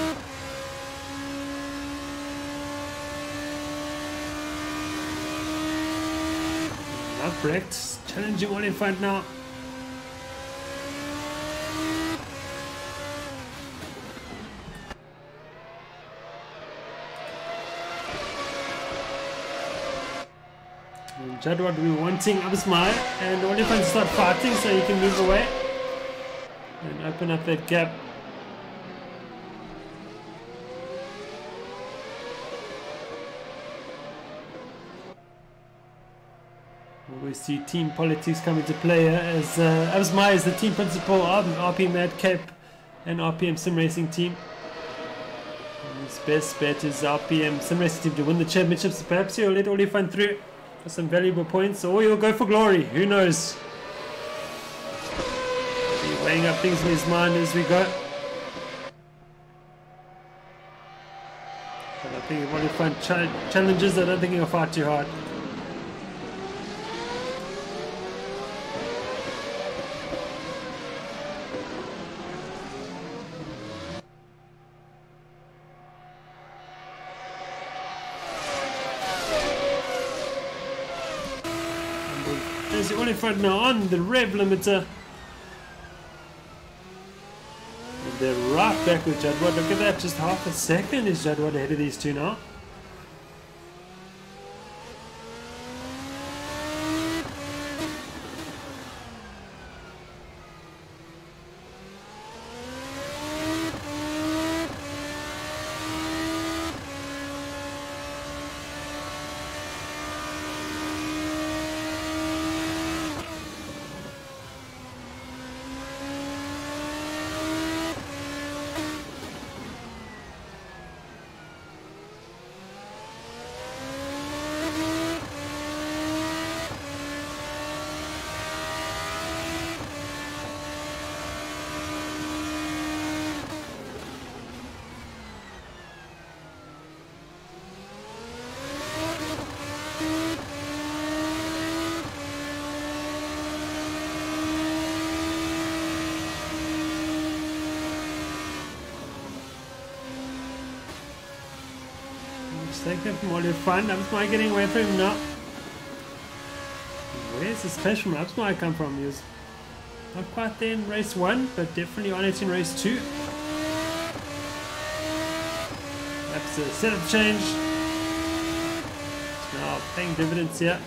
Lamprecht challenging Oliphant now. Jadwat will be wanting Abismai and Oliphant to start fighting so he can move away and open up that gap. We see team politics come into play here as Abismai is the team principal of RPM Mad Cape and RPM Sim Racing team. And his best bet is RPM Sim Racing team to win the championships. Perhaps he'll let Oliphant through for some valuable points, or he'll go for glory. Who knows? He's weighing up things in his mind as we go. But I think if Oliphant challenges, I don't think he'll fight too hard. There's the Oliphant now on the rev limiter. And they're right back with Jadwat. Look at that, just half a second is Jadwat ahead of these two now. Taken from Oliphant. Abismai getting away from him now. Where's the space from Abismai come from? He was not quite there in race 1, but definitely on it in race 2. That's a setup change. It's now paying dividends here.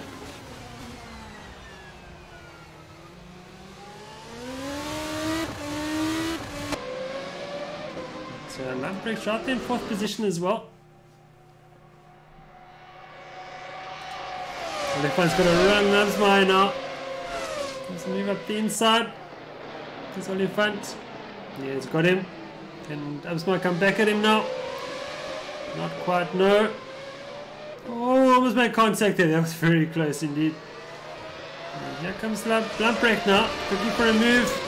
So Lamprecht right there in 4th position as well. Oliphant's got to run Abismai now. Let's move up the inside. There's Oliphant. Yeah, he's got him. Can Absma come back at him now? Not quite, no. Oh, almost made contact there. That was very close indeed. And here comes Lamprecht now, looking for a move.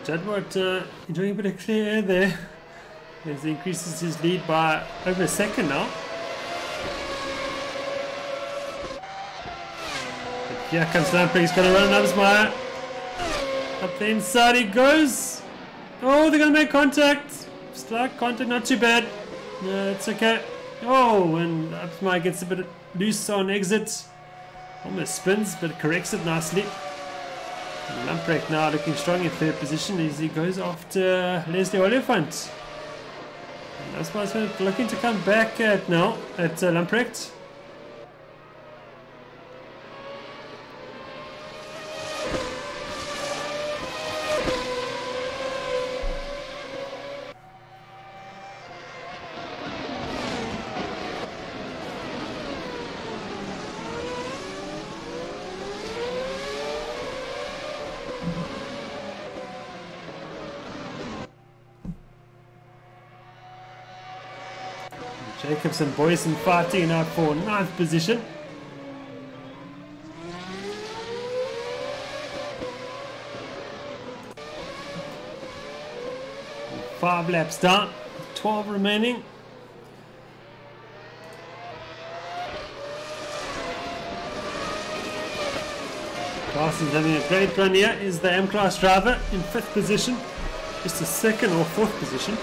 Jadwat enjoying a bit of clear air there as he increases his lead by over a second now. But here comes Lamprecht, he's going to run another smile. Up the inside he goes. Oh, they're going to make contact. Slight contact, not too bad. No, it's okay. Oh, and Upsmire gets a bit loose on exit. Almost spins, but corrects it nicely. Lamprecht now looking strong in third position as he goes after Leslie Oliphant. And that's why he's looking to come back at now at Lamprecht. Jacobs and Boyson fighting out for 9th position. And 5 laps down, 12 remaining. Carson's having a great run here. Is the M-Class driver in 5th position, just a 2nd or 4th position.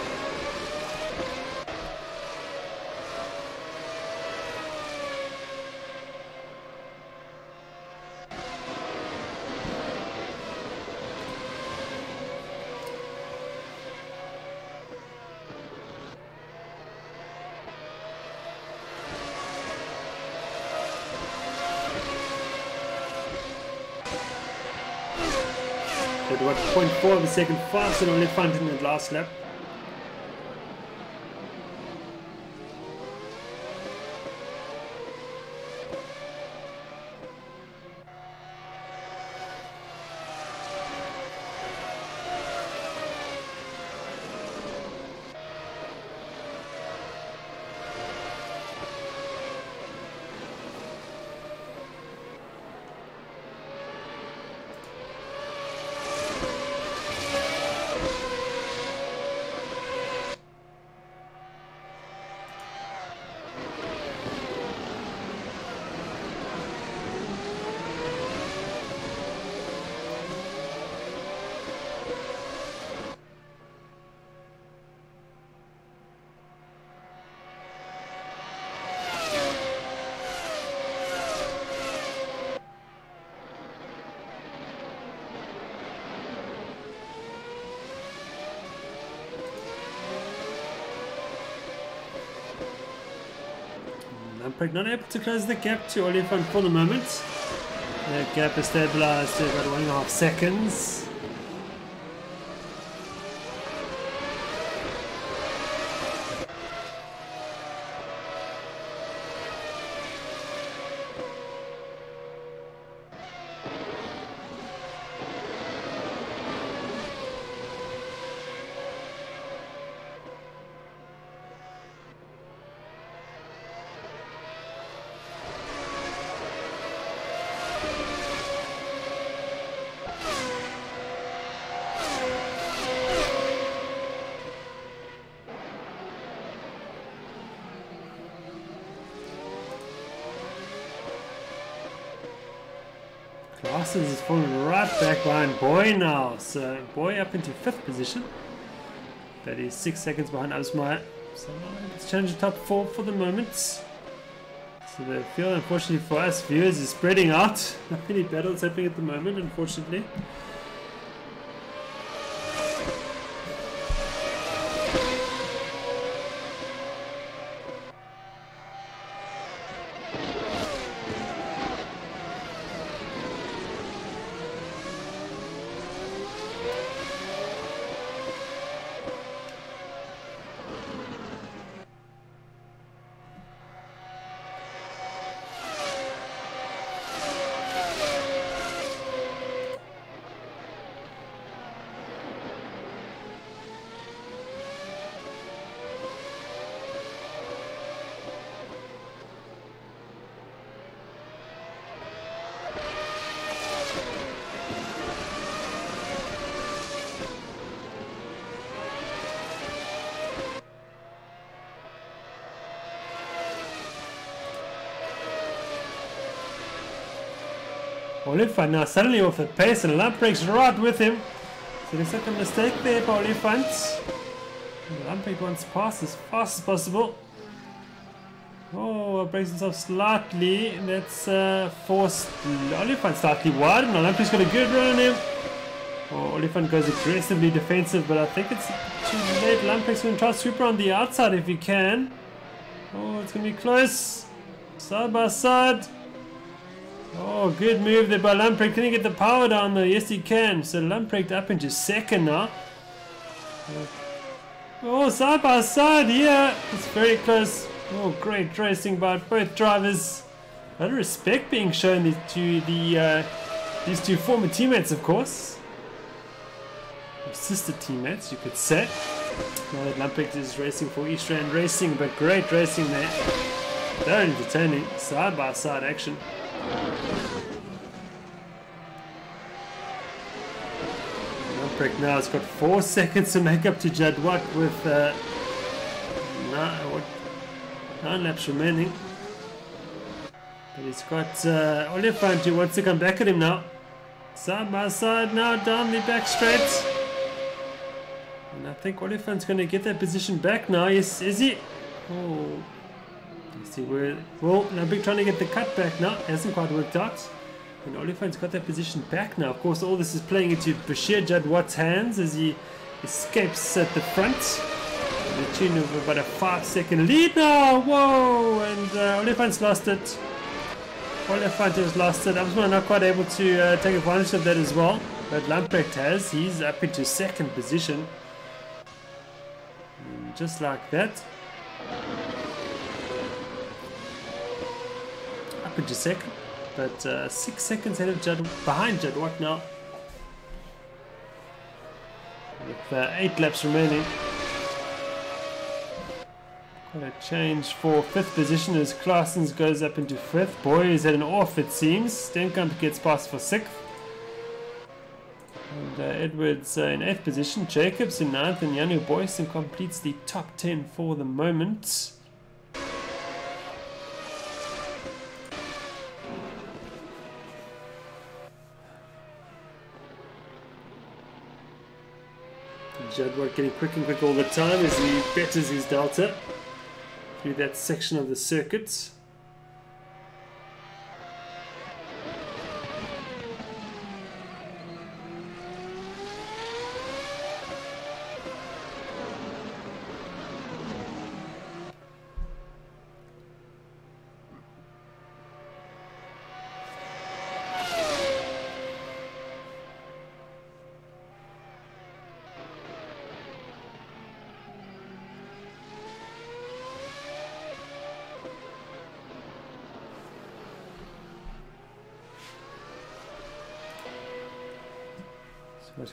About 0.4 of a second faster than Oliphant in the last lap. Lamprecht not able to close the gap to Oliphant for the moment. The gap is stabilized to about 1.5 seconds. Parsons is falling right back behind Boy now. So Boy up into 5th position. That is 6 seconds behind Absmeyer. So let's change the top 4 for the moment. So the field, unfortunately for us viewers, is spreading out. Not many battles happening at the moment, unfortunately. Oliphant now suddenly off the pace, and Lamprecht's right with him. So there's like a mistake there for Oliphant. Lamprecht wants pass as fast as possible. Oh, breaks himself slightly. That's forced Oliphant slightly wide. Now Lamprecht's got a good run on him. Oh, Oliphant goes aggressively defensive, but I think it's too late. Lamprecht's going to try to sweep around the outside if he can. Oh, it's going to be close. Side by side. Oh, good move there by Lamprecht. Can he get the power down there? Yes, he can. So Lamprecht up into second now. Oh, side by side here. It's very close. Oh, great racing by both drivers. A lot of respect being shown to these two former teammates, of course. Or sister teammates, you could say. Now that Lamprecht is racing for East Rand Racing, but great racing there. Very entertaining. Side by side action. Lamprecht now has got 4 seconds to make up to Jadwat with 9 laps remaining. But he's got Oliphant who wants to come back at him now. Side by side now down the back straight. And I think Oliphant's going to get that position back now. Yes, is he? Oh. Let's see where. Well, Lamprecht trying to get the cut back now. Hasn't quite worked out. And Oliphant's got that position back now. Of course, all this is playing into Bashir Jadwat's hands as he escapes at the front. The tune of about a 5-second lead now. Whoa! And Oliphant's lost it. Oliphant has lost it. I was not quite able to take advantage of that as well. But Lamprecht has. He's up into second position. And just like that. Up into second. But 6 seconds ahead of behind Jadwat now. With 8 laps remaining. Got a change for 5th position as Claessens goes up into 5th. Boy is at an off, it seems. Steenkamp gets past for 6th. And Edwards in 8th position. Jacobs in 9th. And Janu Boysen completes the top 10 for the moment. Jadwat getting quick and quick all the time as he betters his delta through that section of the circuit.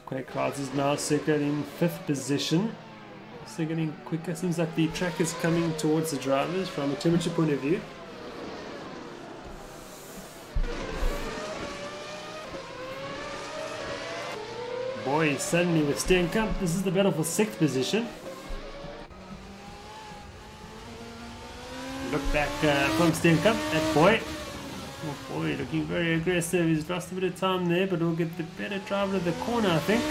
Quakeclouds is now second in 5th position. So getting quicker. Seems like the track is coming towards the drivers from a temperature point of view. Boy, suddenly with Steenkamp, this is the battle for 6th position. Look back from Steenkamp at Boy. Oh boy, looking very aggressive. He's lost a bit of time there, but we'll get the better driver of the corner, I think.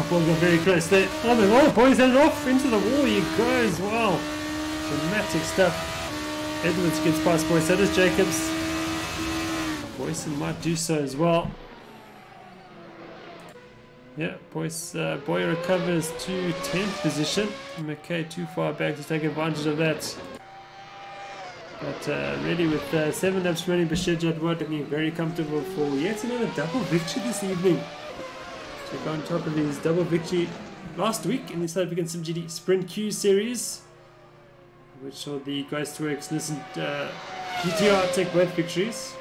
Got very close there. Oh boy, he's headed off into the wall. He goes. Wow. Dramatic stuff. Edwards gets past Boy. So does Jacobs. Boyson might do so as well. Yeah, Boy recovers to 10th position. McKay too far back to take advantage of that. But really with 7 laps remaining, Bashir Jadwat looking very comfortable for yet another double victory this evening. Check on top of his double victory last week in the South African SimGP Sprint Q series, which saw the Ghostworks Listen GTR take both victories.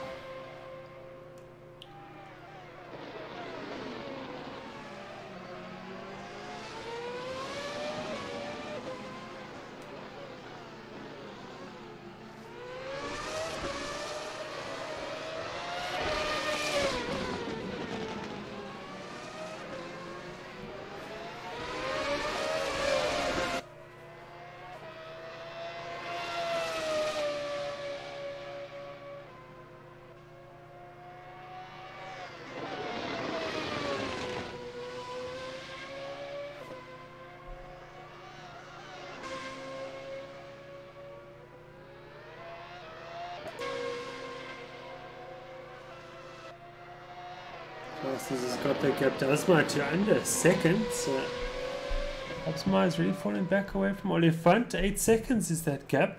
Classes has got the gap down. Asma to under a second. So Asma is really falling back away from Oliphant. 8 seconds is that gap.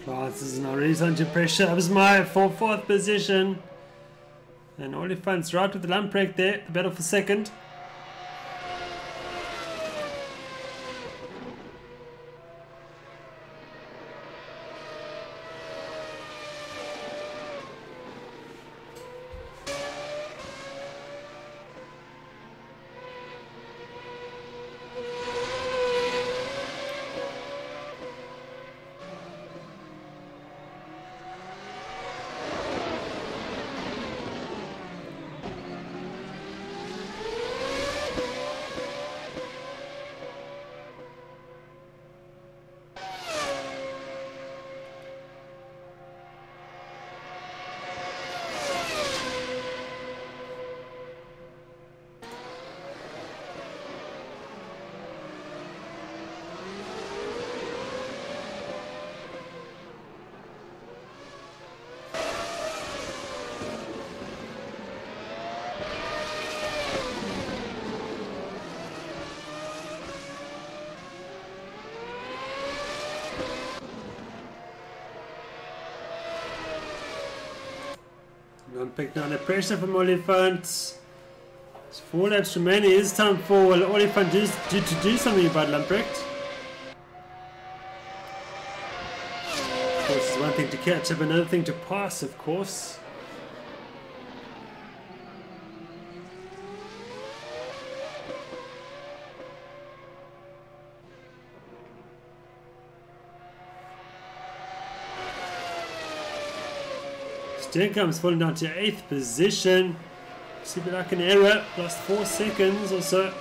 Class is now really under pressure. That was my fourth position. And Oliphant's right with the lump break there. The battle for second. Pick down the pressure from Oliphant. There's 4 laps remaining. It's time for Oliphant to do something about Lamprecht. Of course, it's one thing to catch up, another thing to pass, of course. Stenkamp's falling down to 8th position. See like an error, lost 4 seconds or so.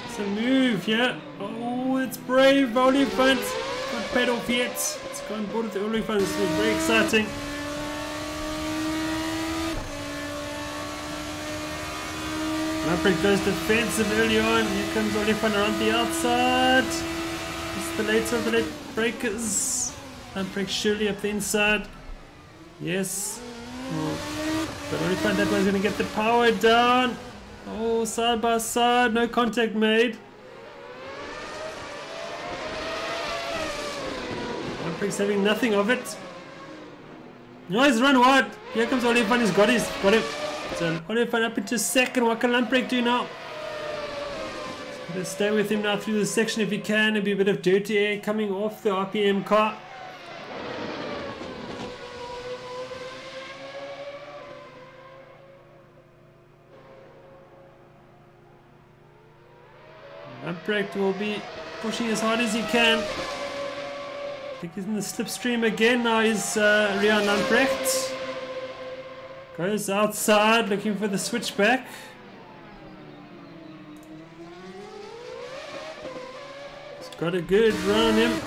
It's a move, yeah. Oh, it's brave, Oliphant. Not paid off yet. It's gone board with the Oliphant. This is very exciting. Lamprecht goes defensive early on. Here comes Oliphant around the outside. It's the late breakers. Lamprecht surely up the inside. Yes. Oh. But Oliphant, that one's going to get the power down. Oh, side by side. No contact made. Lamprecht's having nothing of it. Nice run wide. Here comes Olifant. He's got him. So Olifant up into second. What can Lamprecht do now? Let's stay with him now through the section if he can. There'll be a bit of dirty air coming off the RPM car. Lamprecht will be pushing as hard as he can. I think he's in the slipstream again. Now is Rian Lamprecht. Goes outside looking for the switchback. He's got a good run on him.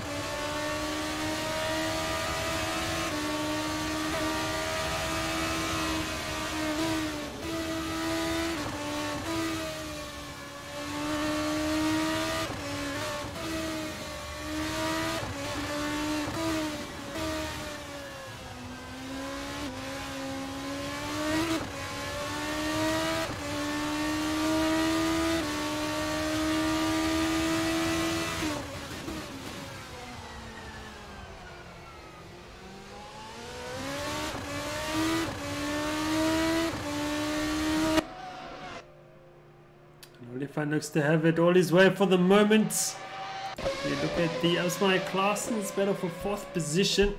Olifant looks to have it all his way for the moment. We look at the Asmai Claasen's battle for 4th position.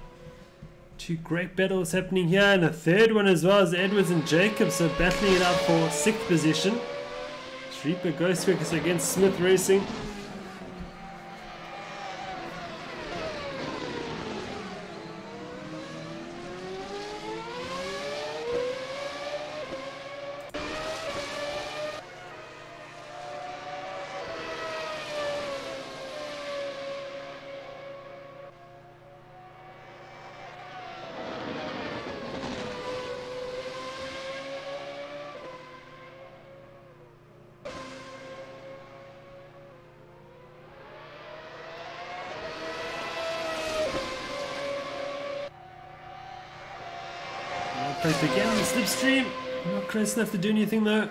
2 great battles happening here, and a third one as well as Edwards and Jacobs are battling it out for 6th position. Reaper Ghostworkers against Smith Racing. Lamprecht again on the slipstream. Not close enough to do anything though.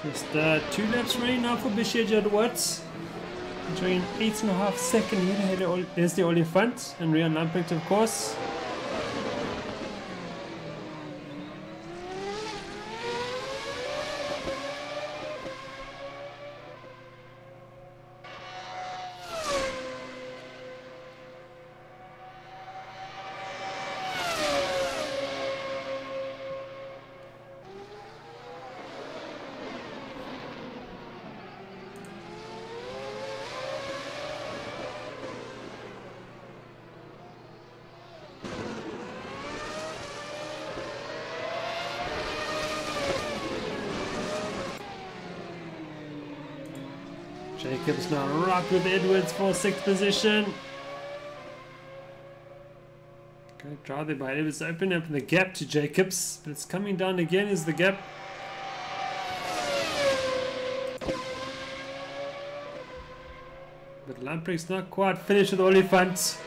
Just 2 laps remaining now for Bashir Jadwat. Enjoying 8.5 second lead. There's the Olifant and Rian Lamprecht, of course. Jacobs now right with Edwards for 6th position. Great drive there by Edwards, opening up the gap to Jacobs, but it's coming down again is the gap. But Lamprecht's not quite finished with Olifant.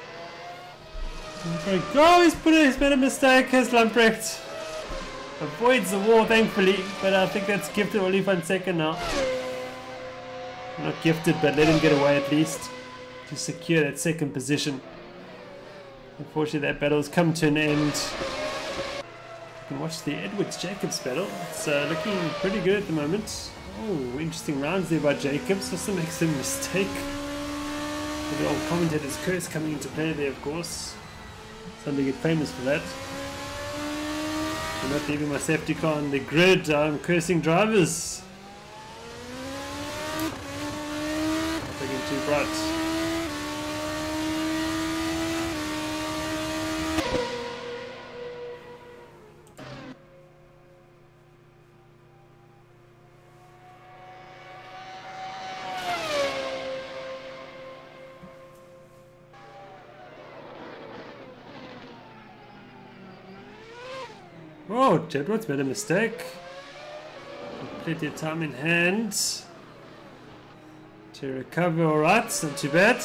Oh, he's made a mistake, has Lamprecht. Avoids the wall thankfully, but I think that's gifted Olifant second now. Not gifted, but let him get away at least to secure that 2nd position. Unfortunately, that battle has come to an end. You can watch the Edwards-Jacobs battle. It's looking pretty good at the moment. Oh, interesting rounds there by Jacobs. Also makes a mistake. The old commentator's curse coming into play there, of course. Something get famous for that. I'm not leaving my safety car on the grid. I'm cursing drivers. Too bright. Oh, Jedward's made a mistake. Plenty of time in hand to recover. Alright, it's not too bad.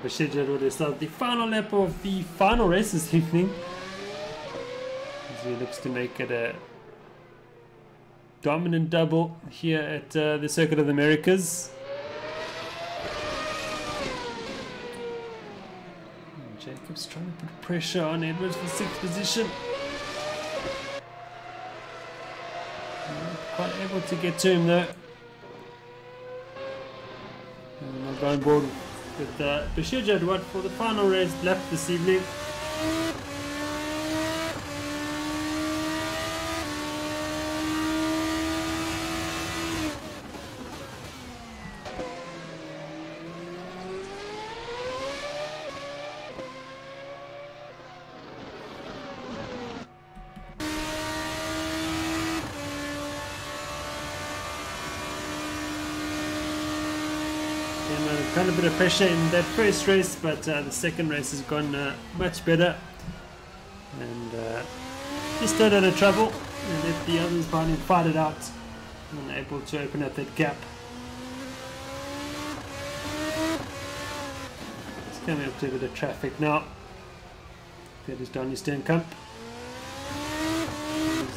Scheduled will start the final lap of the final race this evening, as he looks to make it a dominant double here at the Circuit of the Americas. And Jacobs trying to put pressure on Edwards for 6th position. Not quite able to get to him though. And I'll go on board with Bashir Jadwat for the final race lap this evening. Kind of a bit of pressure in that first race, but the second race has gone much better, and just stayed out of trouble and let the others behind him fight it out, and able to open up that gap. It's coming up to a bit of traffic now. That is Donny Steenkamp.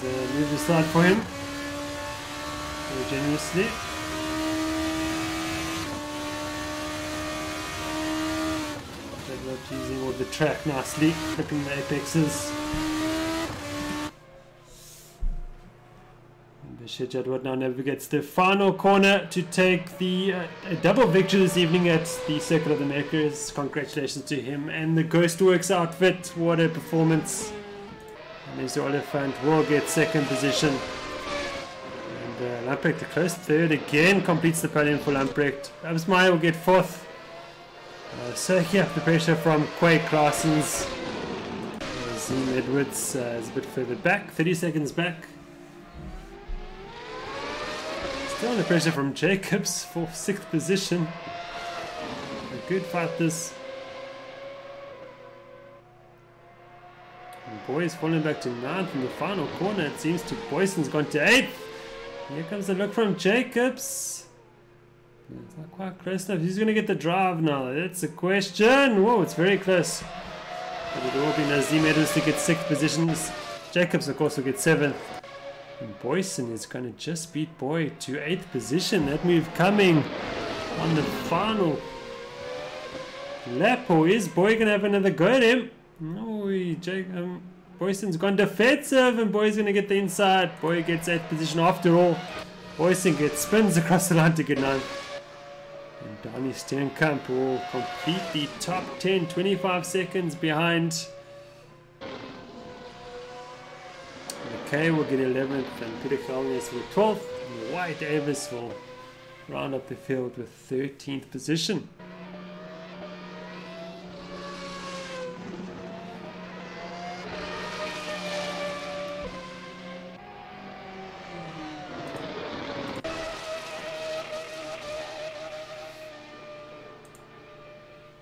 There's a move aside for him very generously. Using all the track nicely, clipping the apexes. Bashir Jadwat now navigates the final corner to take the a double victory this evening at the Circuit of the Americas. Congratulations to him and the Ghostworks outfit. What a performance. And Mr. Oliphant will get 2nd position. And Lamprecht, a close 3rd again, completes the podium for Lamprecht. Absmeyer will get 4th. Soaking up the pressure from Quay Claessens. Zim Edwards is a bit further back, 30 seconds back. Still under pressure from Jacobs for 6th position. A good fight this. And Boy's falling back to 9th in the final corner. It seems to Boyson's gone to 8th. Here comes the look from Jacobs. It's not quite close enough. Who's going to get the drive now? That's a question. Whoa, it's very close. But it will be Nazim Edwards to get 6th positions. Jacobs, of course, will get 7th. And Boyson is going to just beat Boy to 8th position. That move coming on the final lap. Or is Boy going to have another go at him? No, Boyson's gone defensive and Boy's going to get the inside. Boy gets 8th position after all. Boyson gets spins across the line to get 9th. And Donny Steenkamp will complete the top 10, 25 seconds behind. McKay will get 11th and Peter Kalnes will 12th. And White Davis will round up the field with 13th position.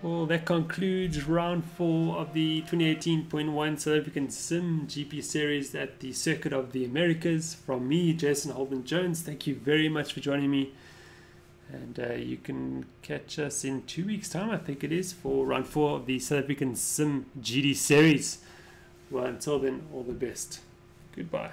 Well, that concludes round 4 of the 2018.1 South African simGP series at the Circuit of the Americas. From me, Jason Holden-Jones, thank you very much for joining me. And you can catch us in 2 weeks' time, I think it is, for round 4 of the South African simGD series. Well, until then, all the best. Goodbye.